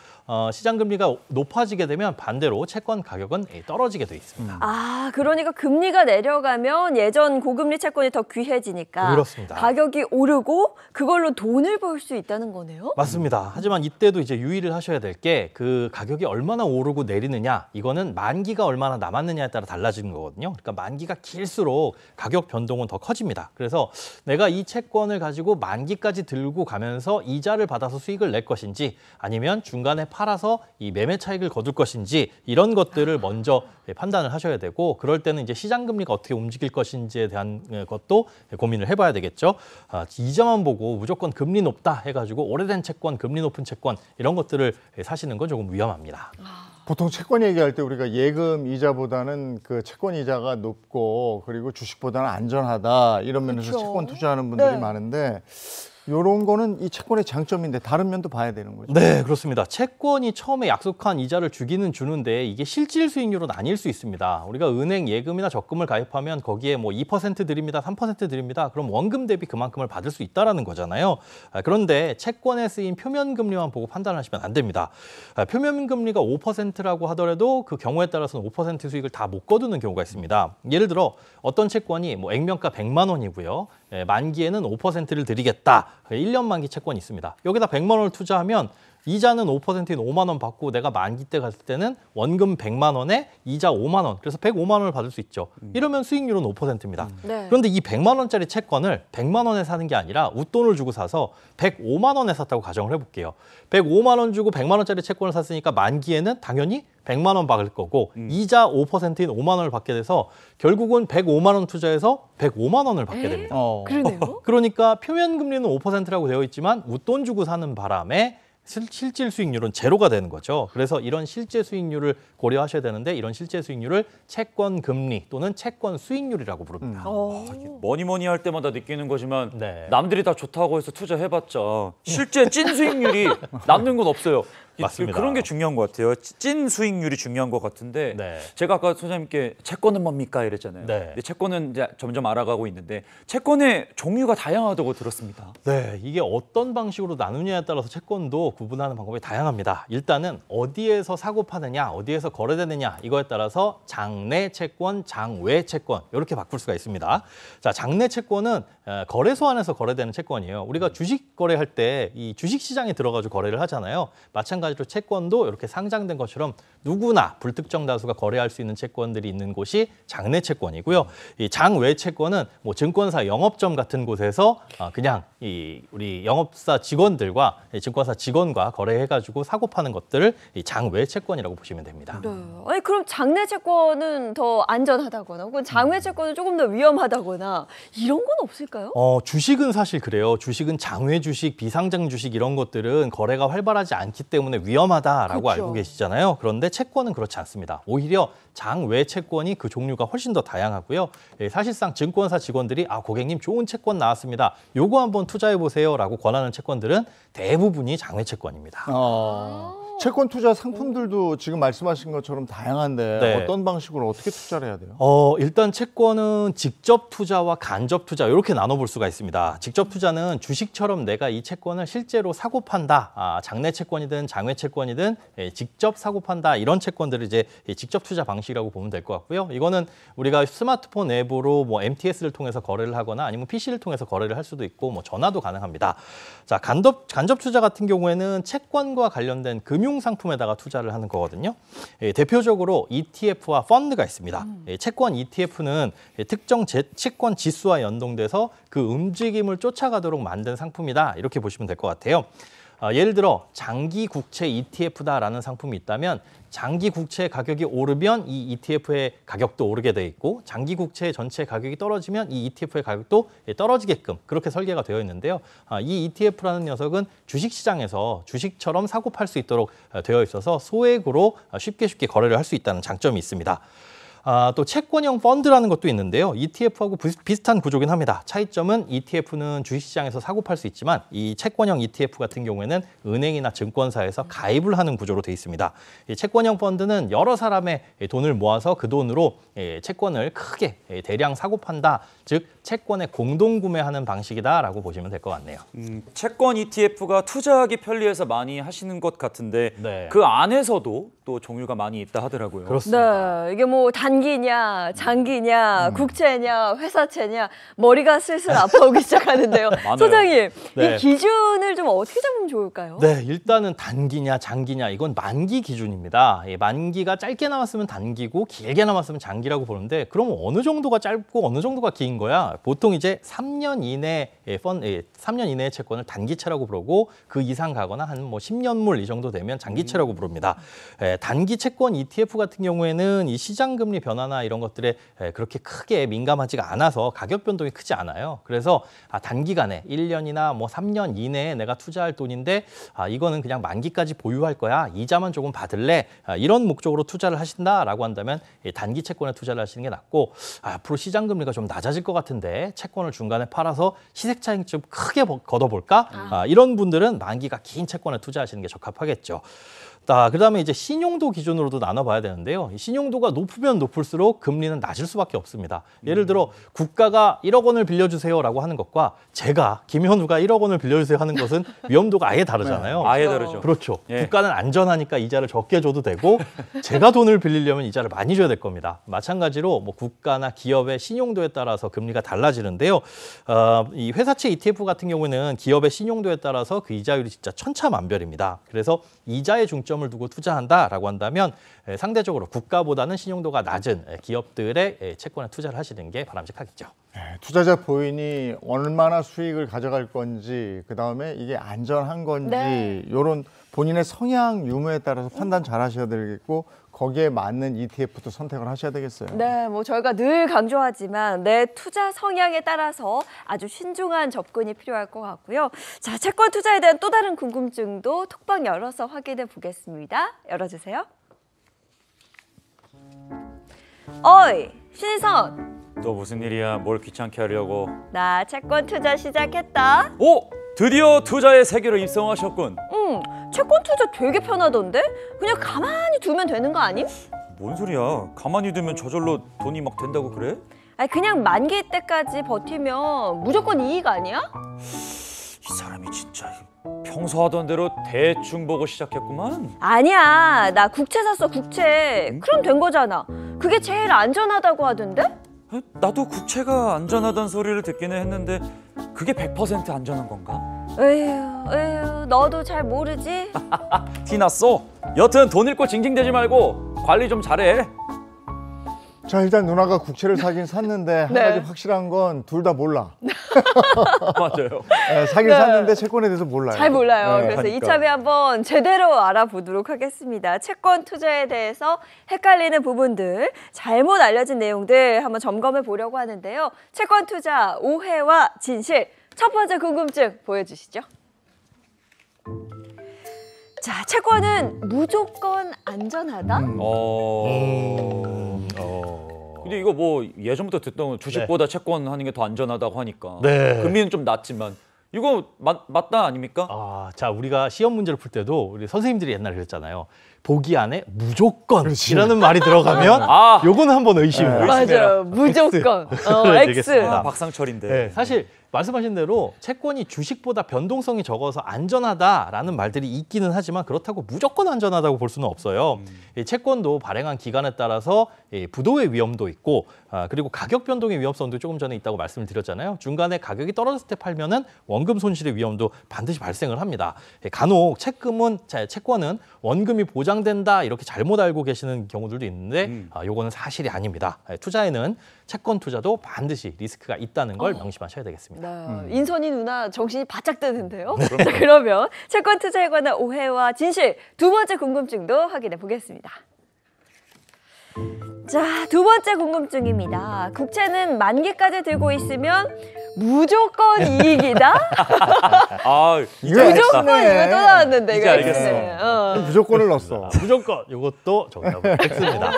시장 금리가 높아지게 되면 반대로 채권 가격은 떨어지게 돼 있습니다. 아, 그러니까 금리가 내려가면 예전 고금리 채권이 더 귀해지니까 그렇습니다. 가격이 오르고 그걸로 돈을 벌 수 있다는 거네요? 맞습니다. 하지만 이때도 이제 유의를 하셔야 될 게 그 가격이 얼마나 오르고 내리느냐, 이거는 만기가 얼마나 남았느냐에 따라 달라지는 거거든요. 그러니까 만기가 길수록 가격 변동은 더 커집니다. 그래서 내가 이 채권을 가지고 만기까지 들고 가면서 이자를 받아서 수익을 낼 것인지 아니면 중간에 팔아서 이 매매 차익을 거둘 것인지 이런 것들을 먼저 판단을 하셔야 되고, 그럴 때는 이제 시장 금리가 어떻게 움직일 것인지에 대한 것도 고민을 해봐야 되겠죠. 이자만 보고 무조건 금리 높다 해가지고 오래된 채권, 금리 높은 채권 이런 것들을 사시는 건 조금 위험합니다. 보통 채권 얘기할 때 우리가 예금 이자보다는 그 채권 이자가 높고 그리고 주식보다는 안전하다 이런 면에서 그렇죠. 채권 투자하는 분들이 네. 많은데 이런 거는 이 채권의 장점인데 다른 면도 봐야 되는 거죠. 네, 그렇습니다. 채권이 처음에 약속한 이자를 주기는 주는데 이게 실질 수익률은 아닐 수 있습니다. 우리가 은행 예금이나 적금을 가입하면 거기에 뭐 2% 드립니다, 3% 드립니다. 그럼 원금 대비 그만큼을 받을 수 있다라는 거잖아요. 그런데 채권에 쓰인 표면금리만 보고 판단하시면 안 됩니다. 표면금리가 5%라고 하더라도 그 경우에 따라서는 5% 수익을 다 못 거두는 경우가 있습니다. 예를 들어 어떤 채권이 뭐 액면가 100만 원이고요. 만기에는 5%를 드리겠다. 1년 만기 채권이 있습니다. 여기다 100만 원을 투자하면 이자는 5%인 5만 원 받고 내가 만기 때 갔을 때는 원금 100만 원에 이자 5만 원, 그래서 105만 원을 받을 수 있죠. 이러면 수익률은 5%입니다. 네. 그런데 이 100만 원짜리 채권을 100만 원에 사는 게 아니라 웃돈을 주고 사서 105만 원에 샀다고 가정을 해볼게요. 105만 원 주고 100만 원짜리 채권을 샀으니까 만기에는 당연히 100만 원 받을 거고 이자 5%인 5만 원을 받게 돼서 결국은 105만 원 투자해서 105만 원을 받게 됩니다. 그러네요. 그러니까 표면 금리는 5%라고 되어 있지만 웃돈 주고 사는 바람에 실질 수익률은 제로가 되는 거죠. 그래서 이런 실제 수익률을 고려하셔야 되는데 이런 실제 수익률을 채권 금리 또는 채권 수익률이라고 부릅니다. 뭐니 할 때마다 느끼는 거지만 네. 남들이 다 좋다고 해서 투자해봤자 실제 찐 수익률이 남는 건 없어요. 맞습니다. 그런 게 중요한 것 같아요. 찐 수익률이 중요한 것 같은데 네. 제가 아까 소장님께 채권은 뭡니까 이랬잖아요. 네. 근데 채권은 이제 점점 알아가고 있는데 채권의 종류가 다양하다고 들었습니다. 네, 이게 어떤 방식으로 나누냐에 따라서 채권도 구분하는 방법이 다양합니다. 일단은 어디에서 사고 파느냐, 어디에서 거래되느냐 이거에 따라서 장내 채권, 장외 채권 이렇게 바꿀 수가 있습니다. 자, 장내 채권은 거래소 안에서 거래되는 채권이에요. 우리가 주식 거래할 때 이 주식 시장에 들어가지고 거래를 하잖아요. 마찬가지로 채권도 이렇게 상장된 것처럼 누구나 불특정 다수가 거래할 수 있는 채권들이 있는 곳이 장내 채권이고요. 이 장외 채권은 뭐 증권사 영업점 같은 곳에서 그냥 우리 영업사 직원들과 증권사 직원과 거래해가지고 사고 파는 것들을 이 장외 채권이라고 보시면 됩니다. 네. 아니 그럼 장내 채권은 더 안전하다거나 혹은 장외 채권은 조금 더 위험하다거나 이런 건 없을까요? 주식은 사실 그래요. 주식은 장외 주식, 비상장 주식 이런 것들은 거래가 활발하지 않기 때문에 위험하다라고 그렇죠. 알고 계시잖아요. 그런데 채권은 그렇지 않습니다. 오히려 장외 채권이 그 종류가 훨씬 더 다양하고요. 사실상 증권사 직원들이 고객님 좋은 채권 나왔습니다. 요거 한번 투자해 보세요라고 권하는 채권들은 대부분이 장외 채권입니다. 채권 투자 상품들도 지금 말씀하신 것처럼 다양한데 네. 어떤 방식으로 어떻게 투자를 해야 돼요? 일단 채권은 직접 투자와 간접 투자 이렇게 나눠볼 수가 있습니다. 직접 투자는 주식처럼 내가 이 채권을 실제로 사고 판다. 장내 채권이든 장외 채권이든 직접 사고 판다. 이런 채권들을 이제 직접 투자 방식이라고 보면 될 것 같고요. 이거는 우리가 스마트폰 앱으로 뭐 MTS를 통해서 거래를 하거나 아니면 PC를 통해서 거래를 할 수도 있고 뭐 전화도 가능합니다. 자, 간접 투자 같은 경우에는 채권과 관련된 금융 상품에다가 투자를 하는 거거든요. 대표적으로 ETF와 펀드가 있습니다. 채권 ETF는 특정 채권 지수와 연동돼서 그 움직임을 쫓아가도록 만든 상품이다. 이렇게 보시면 될 것 같아요. 예를 들어 장기 국채 ETF다라는 상품이 있다면 장기 국채 가격이 오르면 이 ETF의 가격도 오르게 돼 있고 장기 국채 전체 가격이 떨어지면 이 ETF의 가격도 떨어지게끔 그렇게 설계가 되어 있는데요. 이 ETF라는 녀석은 주식시장에서 주식처럼 사고 팔 수 있도록 되어 있어서 소액으로 쉽게 거래를 할 수 있다는 장점이 있습니다. 또 채권형 펀드라는 것도 있는데요. ETF하고 비슷한 구조긴 합니다. 차이점은 ETF는 주식시장에서 사고 팔 수 있지만 이 채권형 ETF 같은 경우에는 은행이나 증권사에서 가입을 하는 구조로 되어 있습니다. 이 채권형 펀드는 여러 사람의 돈을 모아서 그 돈으로 채권을 크게 대량 사고 판다. 즉 채권의 공동 구매하는 방식이다라고 보시면 될 것 같네요. 채권 ETF가 투자하기 편리해서 많이 하시는 것 같은데 네. 그 안에서도 또 종류가 많이 있다 하더라고요. 그렇습니다. 네, 이게 뭐 단기냐, 장기냐, 국채냐, 회사채냐 머리가 슬슬 아파오기 시작하는데요. 소장님, 네. 이 기준을 좀 어떻게 잡으면 좋을까요? 네, 일단은 단기냐, 장기냐 이건 만기 기준입니다. 만기가 짧게 남았으면 단기고 길게 남았으면 장기라고 보는데 그럼 어느 정도가 짧고 어느 정도가 긴 거야? 보통 이제 3년 이내의 3년 이내의 채권을 단기채라고 부르고 그 이상 가거나 한 뭐 10년물 이 정도 되면 장기채라고 부릅니다. 단기 채권 ETF 같은 경우에는 이 시장 금리 변화나 이런 것들에 그렇게 크게 민감하지가 않아서 가격 변동이 크지 않아요. 그래서 단기간에 1년이나 뭐 3년 이내에 내가 투자할 돈인데 이거는 그냥 만기까지 보유할 거야. 이자만 조금 받을래. 이런 목적으로 투자를 하신다라고 한다면 단기 채권에 투자를 하시는 게 낫고 앞으로 시장 금리가 좀 낮아질 것 같은데 채권을 중간에 팔아서 시세 차익 좀 크게 걷어볼까? 이런 분들은 만기가 긴 채권에 투자하시는 게 적합하겠죠. 그다음에 이제 신용도 기준으로도 나눠봐야 되는데요. 신용도가 높으면 높을수록 금리는 낮을 수밖에 없습니다. 예를 들어 국가가 1억 원을 빌려주세요라고 하는 것과 제가 김현우가 1억 원을 빌려주세요 하는 것은 위험도가 아예 다르잖아요. 네, 아예 다르죠. 그렇죠. 예. 국가는 안전하니까 이자를 적게 줘도 되고 제가 돈을 빌리려면 이자를 많이 줘야 될 겁니다. 마찬가지로 뭐 국가나 기업의 신용도에 따라서 금리가 달라지는데요. 이 회사채 ETF 같은 경우는 기업의 신용도에 따라서 그 이자율이 진짜 천차만별입니다. 그래서 이자의 중점을 두고 투자한다라고 한다면 상대적으로 국가보다는 신용도가 낮은 기업들의 채권에 투자를 하시는 게 바람직하겠죠. 투자자 본인이 얼마나 수익을 가져갈 건지 그다음에 이게 안전한 건지 네. 이런 본인의 성향 유무에 따라서 판단 잘 하셔야 되겠고 거기에 맞는 ETF도 선택을 하셔야 되겠어요. 네, 뭐 저희가 늘 강조하지만 내 투자 성향에 따라서 아주 신중한 접근이 필요할 것 같고요. 자, 채권 투자에 대한 또 다른 궁금증도 톡방 열어서 확인해 보겠습니다. 열어주세요. 어이, 신희선. 또 무슨 일이야? 뭘 귀찮게 하려고? 나 채권 투자 시작했다. 오! 드디어 투자의 세계로 입성하셨군. 채권 투자 되게 편하던데? 그냥 가만히 두면 되는 거 아님? 뭔 소리야? 가만히 두면 저절로 돈이 막 된다고 그래? 아니 그냥 만기 때까지 버티면 무조건 이익 아니야? 이 사람이 진짜 평소 하던 대로 대충 보고 시작했구만. 아니야, 나 국채 샀어, 국채. 그럼 된 거잖아. 그게 제일 안전하다고 하던데? 나도 국채가 안전하다는 소리를 듣기는 했는데 그게 100% 안전한 건가? 에휴, 너도 잘 모르지? 티났어. 여튼 돈 잃고 징징대지 말고 관리 좀 잘해. 자, 일단 누나가 국채를 사긴 샀는데 네. 한 가지 확실한 건 둘 다 몰라. 맞아요. 네, 사긴 샀는데 채권에 대해서 몰라요. 잘 몰라요. 네. 그래서 그러니까. 이참에 한번 제대로 알아보도록 하겠습니다. 채권 투자에 대해서 헷갈리는 부분들, 잘못 알려진 내용들 한번 점검해 보려고 하는데요. 채권 투자 오해와 진실, 첫 번째 궁금증 보여주시죠. 자, 채권은 무조건 안전하다? 근데 이거 뭐 예전부터 듣던 주식보다 채권 하는 게 더 안전하다고 하니까 네. 금리는 좀 낮지만 이거 맞다 아닙니까? 자, 우리가 시험 문제를 풀 때도 우리 선생님들이 옛날에 그랬잖아요. 보기 안에 무조건이라는 말이 들어가면 요거는 한번 의심해라. 맞아요. 무조건. X. 박상철인데. 네, 사실 말씀하신 대로 채권이 주식보다 변동성이 적어서 안전하다라는 말들이 있기는 하지만 그렇다고 무조건 안전하다고 볼 수는 없어요. 이 채권도 발행한 기간에 따라서 부도의 위험도 있고 그리고 가격 변동의 위험성도 조금 전에 있다고 말씀을 드렸잖아요. 중간에 가격이 떨어졌을 때 팔면은 원금 손실의 위험도 반드시 발생을 합니다. 간혹 채권은 원금이 보장된다 이렇게 잘못 알고 계시는 경우들도 있는데 요거는 사실이 아닙니다. 투자에는 채권 투자도 반드시 리스크가 있다는 걸 명심하셔야 되겠습니다. 네, 인선이 누나 정신이 바짝 드는데요. 자, 그러면 채권 투자에 관한 오해와 진실 두 번째 궁금증도 확인해 보겠습니다. 자, 두 번째 궁금증입니다. 국채는 만기까지 들고 있으면 무조건 이익이다? 무조건 이거 또 나왔는데 이제 알겠어. 무조건을 넣었어. 무조건 이것도 정답은 X입니다.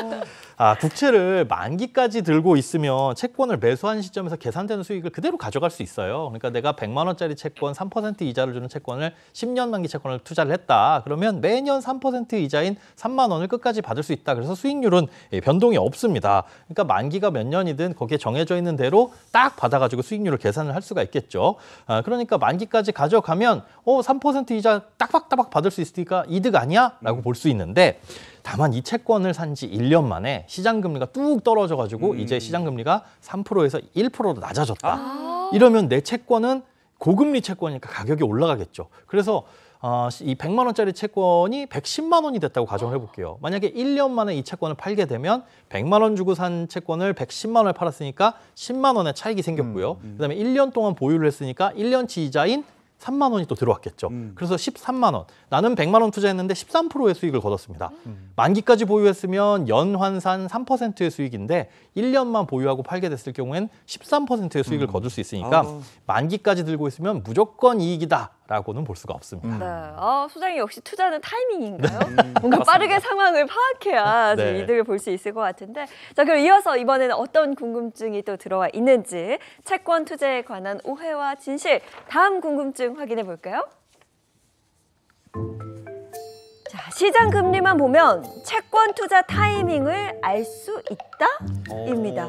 국채를 만기까지 들고 있으면 채권을 매수한 시점에서 계산되는 수익을 그대로 가져갈 수 있어요. 그러니까 내가 100만 원짜리 채권 3% 이자를 주는 채권을 10년 만기 채권을 투자를 했다. 그러면 매년 3% 이자인 3만 원을 끝까지 받을 수 있다. 그래서 수익률은 변동이 없습니다. 그러니까 만기가 몇 년이든 거기에 정해져 있는 대로 딱 받아가지고 수익률을 계산을 할 수가 있겠죠. 그러니까 만기까지 가져가면 3% 이자 따박따박 받을 수 있으니까 이득 아니야? 라고 볼 수 있는데 다만 이 채권을 산 지 1년 만에 시장 금리가 뚝 떨어져가지고 이제 시장 금리가 3%에서 1%로 낮아졌다. 이러면 내 채권은 고금리 채권이니까 가격이 올라가겠죠. 그래서 이 100만 원짜리 채권이 110만 원이 됐다고 가정을 해볼게요. 만약에 1년 만에 이 채권을 팔게 되면 100만 원 주고 산 채권을 110만 원에 팔았으니까 10만 원의 차익이 생겼고요. 그다음에 1년 동안 보유를 했으니까 1년치 이자인 3만 원이 또 들어왔겠죠. 그래서 13만 원. 나는 100만 원 투자했는데 13%의 수익을 거뒀습니다. 만기까지 보유했으면 연환산 3%의 수익인데 1년만 보유하고 팔게 됐을 경우엔 13%의 수익을 거둘 수 있으니까 만기까지 들고 있으면 무조건 이익이다라고는 볼 수가 없습니다. 네. 소장님 역시 투자는 타이밍인가요? 뭔가 빠르게 상황을 파악해야 네. 이득을 볼 수 있을 것 같은데. 자, 그럼 이어서 이번에는 어떤 궁금증이 또 들어와 있는지 채권 투자에 관한 오해와 진실 다음 궁금증 확인해 볼까요? 자, 시장 금리만 보면 채권 투자 타이밍을 알 수 있다? 입니다.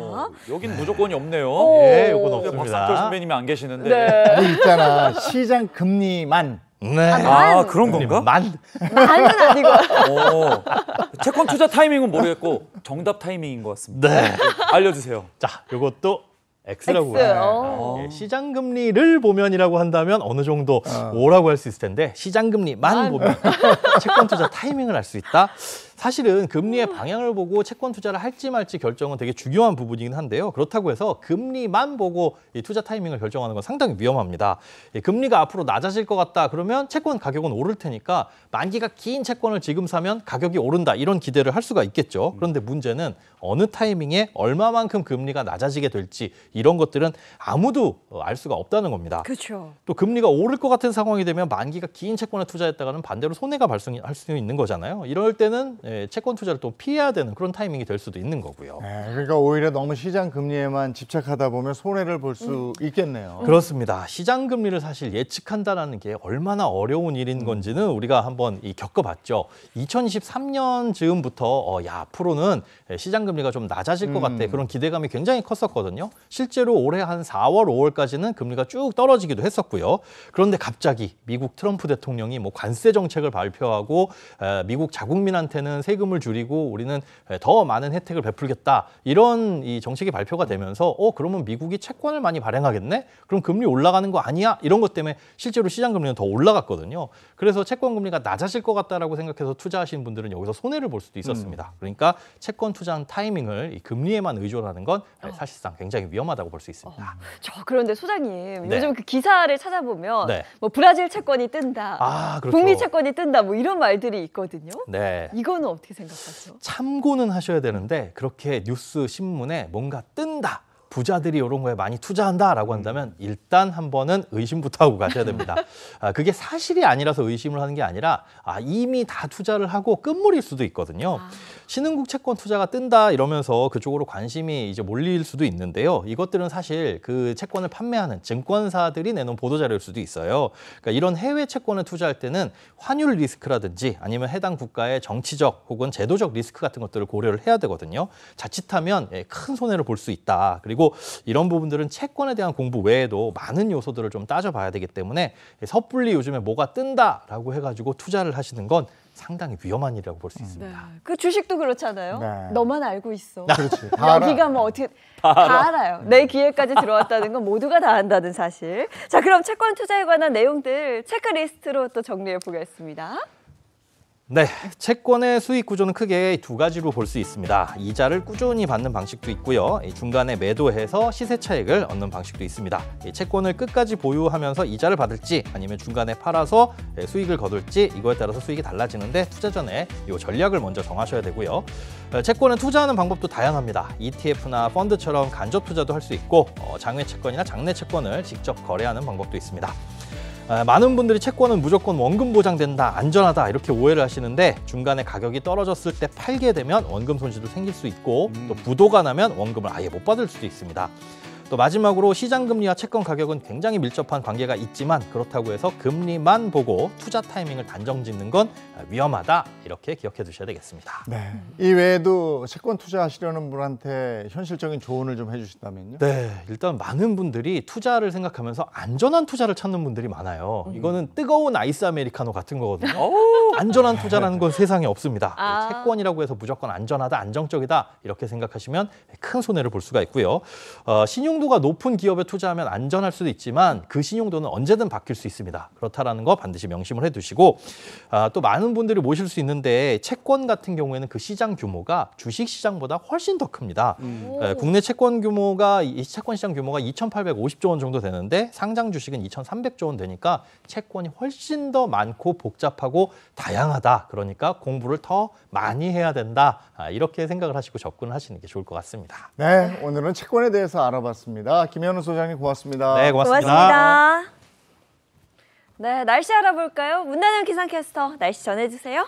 여긴 무조건이 없네요. 예, 요건 없습니다. 박상철 선배님이 안 계시는데. 뭐 있잖아. 시장 금리만. 네. 그런 건가? 만은 아니고. 채권 투자 타이밍은 모르겠고 정답 타이밍인 것 같습니다. 네. 알려주세요. 자, 요것도 X라고 X. 해요. 시장 금리를 보면이라고 한다면 어느 정도 O라고 할 수 있을 텐데 시장 금리만 보면 채권 투자 타이밍을 알 수 있다. 사실은 금리의 방향을 보고 채권 투자를 할지 말지 결정은 되게 중요한 부분이긴 한데요. 그렇다고 해서 금리만 보고 이 투자 타이밍을 결정하는 건 상당히 위험합니다. 금리가 앞으로 낮아질 것 같다 그러면 채권 가격은 오를 테니까 만기가 긴 채권을 지금 사면 가격이 오른다 이런 기대를 할 수가 있겠죠. 그런데 문제는 어느 타이밍에 얼마만큼 금리가 낮아지게 될지 이런 것들은 아무도 알 수가 없다는 겁니다. 그렇죠. 또 금리가 오를 것 같은 상황이 되면 만기가 긴 채권에 투자했다가는 반대로 손해가 발생할 수 있는 거잖아요. 이럴 때는 채권 투자를 또 피해야 되는 그런 타이밍이 될 수도 있는 거고요. 네, 그러니까 오히려 너무 시장 금리에만 집착하다 보면 손해를 볼 수 있겠네요. 그렇습니다. 시장 금리를 사실 예측한다는 게 얼마나 어려운 일인 건지는 우리가 한번 겪어봤죠. 2023년 즈음부터 야 앞으로는 시장 금리가 좀 낮아질 것 같아 그런 기대감이 굉장히 컸었거든요. 실제로 올해 한 4월, 5월까지는 금리가 쭉 떨어지기도 했었고요. 그런데 갑자기 미국 트럼프 대통령이 뭐 관세 정책을 발표하고 미국 자국민한테는 세금을 줄이고 우리는 더 많은 혜택을 베풀겠다 이런 이 정책이 발표가 되면서 그러면 미국이 채권을 많이 발행하겠네? 그럼 금리 올라가는 거 아니야? 이런 것 때문에 실제로 시장 금리는 더 올라갔거든요. 그래서 채권 금리가 낮아질 것 같다라고 생각해서 투자하신 분들은 여기서 손해를 볼 수도 있었습니다. 그러니까 채권 투자한 타이밍을 이 금리에만 의존하는 건 사실상 굉장히 위험하다고 볼 수 있습니다. 그런데 소장님 네. 요즘 그 기사를 찾아보면 네. 뭐 브라질 채권이 뜬다, 그렇죠. 북미 채권이 뜬다 뭐 이런 말들이 있거든요. 네. 이거는 어떻게 생각하세요? 참고는 하셔야 되는데 그렇게 뉴스 신문에 뭔가 뜬다. 부자들이 이런 거에 많이 투자한다라고 한다면 일단 한 번은 의심부터 하고 가셔야 됩니다. 그게 사실이 아니라서 의심을 하는 게 아니라 이미 다 투자를 하고 끝물일 수도 있거든요. 신흥국 채권 투자가 뜬다 이러면서 그쪽으로 관심이 이제 몰릴 수도 있는데요. 이것들은 사실 그 채권을 판매하는 증권사들이 내놓은 보도자료일 수도 있어요. 그러니까 이런 해외 채권을 투자할 때는 환율 리스크라든지 아니면 해당 국가의 정치적 혹은 제도적 리스크 같은 것들을 고려를 해야 되거든요. 자칫하면 큰 손해를 볼 수 있다. 그리고 이런 부분들은 채권에 대한 공부 외에도 많은 요소들을 좀 따져봐야 되기 때문에 섣불리 요즘에 뭐가 뜬다라고 해가지고 투자를 하시는 건 상당히 위험한 일이라고 볼 수 있습니다. 그 주식도 그렇잖아요. 네. 너만 알고 있어. 그렇지. 다 여기가 알아. 뭐 어떻게 다 알아요. 내 기회까지 들어왔다는 건 모두가 다 안다는 사실. 자, 그럼 채권 투자에 관한 내용들 체크리스트로 또 정리해 보겠습니다. 네, 채권의 수익 구조는 크게 두 가지로 볼 수 있습니다. 이자를 꾸준히 받는 방식도 있고요. 중간에 매도해서 시세 차익을 얻는 방식도 있습니다. 채권을 끝까지 보유하면서 이자를 받을지 아니면 중간에 팔아서 수익을 거둘지 이거에 따라서 수익이 달라지는데 투자 전에 이 전략을 먼저 정하셔야 되고요. 채권에 투자하는 방법도 다양합니다. ETF나 펀드처럼 간접 투자도 할 수 있고 장외 채권이나 장내 채권을 직접 거래하는 방법도 있습니다. 많은 분들이 채권은 무조건 원금 보장된다, 안전하다 이렇게 오해를 하시는데 중간에 가격이 떨어졌을 때 팔게 되면 원금 손실도 생길 수 있고 또 부도가 나면 원금을 아예 못 받을 수도 있습니다. 또 마지막으로 시장 금리와 채권 가격은 굉장히 밀접한 관계가 있지만 그렇다고 해서 금리만 보고 투자 타이밍을 단정 짓는 건 위험하다 이렇게 기억해 두셔야 되겠습니다. 네. 이 외에도 채권 투자하시려는 분한테 현실적인 조언을 좀 해주신다면요? 네, 일단 많은 분들이 투자를 생각하면서 안전한 투자를 찾는 분들이 많아요. 이거는 뜨거운 아이스 아메리카노 같은 거거든요. 안전한 투자라는 건 세상에 없습니다. 채권이라고 해서 무조건 안전하다, 안정적이다 이렇게 생각하시면 큰 손해를 볼 수가 있고요. 신용도가 높은 기업에 투자하면 안전할 수도 있지만 그 신용도는 언제든 바뀔 수 있습니다. 그렇다라는 거 반드시 명심을 해두시고 또 많은 분들이 모실 수 있는데 채권 같은 경우에는 그 시장 규모가 주식 시장보다 훨씬 더 큽니다. 국내 채권 규모가 채권 시장 규모가 2,850조 원 정도 되는데 상장 주식은 2,300조 원 되니까 채권이 훨씬 더 많고 복잡하고 다양하다. 그러니까 공부를 더 많이 해야 된다. 이렇게 생각을 하시고 접근을 하시는 게 좋을 것 같습니다. 네, 오늘은 채권에 대해서 알아봤습니다. 김현우 소장님 고맙습니다. 네, 고맙습니다. 고맙습니다. 네, 날씨 알아볼까요? 문나는 기상캐스터 날씨 전해주세요.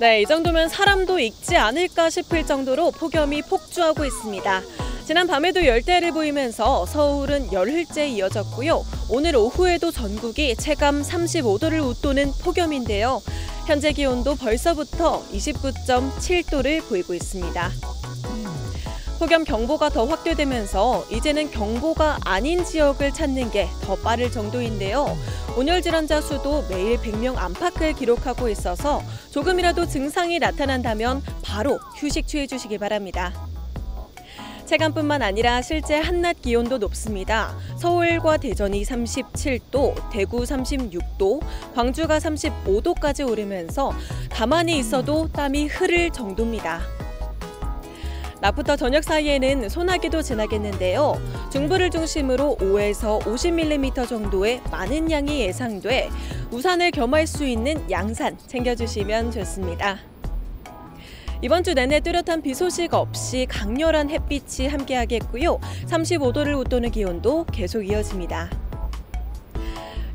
네, 이 정도면 사람도 읽지 않을까 싶을 정도로 폭염이 폭주하고 있습니다. 지난 밤에도 열대야를 보이면서 서울은 열흘째 이어졌고요. 오늘 오후에도 전국이 체감 35도를 웃도는 폭염인데요. 현재 기온도 벌써부터 29.7도를 보이고 있습니다. 폭염 경보가 더 확대되면서 이제는 경보가 아닌 지역을 찾는 게 더 빠를 정도인데요. 온열 질환자 수도 매일 100명 안팎을 기록하고 있어서 조금이라도 증상이 나타난다면 바로 휴식 취해 주시기 바랍니다. 체감뿐만 아니라 실제 한낮 기온도 높습니다. 서울과 대전이 37도, 대구 36도, 광주가 35도까지 오르면서 가만히 있어도 땀이 흐를 정도입니다. 낮부터 저녁 사이에는 소나기도 지나겠는데요. 중부를 중심으로 5에서 50mm 정도의 많은 양이 예상돼 우산을 겸할 수 있는 양산 챙겨주시면 좋습니다. 이번 주 내내 뚜렷한 비 소식 없이 강렬한 햇빛이 함께하겠고요. 35도를 웃도는 기온도 계속 이어집니다.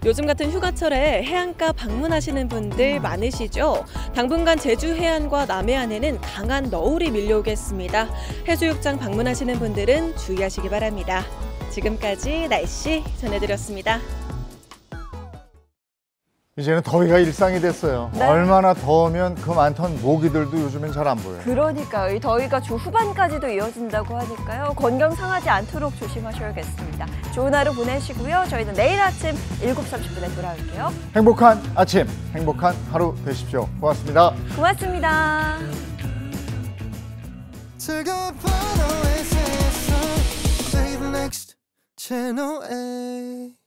요즘 같은 휴가철에 해안가 방문하시는 분들 많으시죠? 당분간 제주 해안과 남해안에는 강한 너울이 밀려오겠습니다. 해수욕장 방문하시는 분들은 주의하시기 바랍니다. 지금까지 날씨 전해드렸습니다. 이제는 더위가 일상이 됐어요. 네. 얼마나 더우면 그 많던 모기들도 요즘엔 잘 안 보여요. 그러니까요. 이 더위가 주 후반까지도 이어진다고 하니까요. 건강 상하지 않도록 조심하셔야겠습니다. 좋은 하루 보내시고요. 저희는 내일 아침 7시 30분에 돌아올게요. 행복한 아침, 행복한 하루 되십시오. 고맙습니다. 고맙습니다. Channel A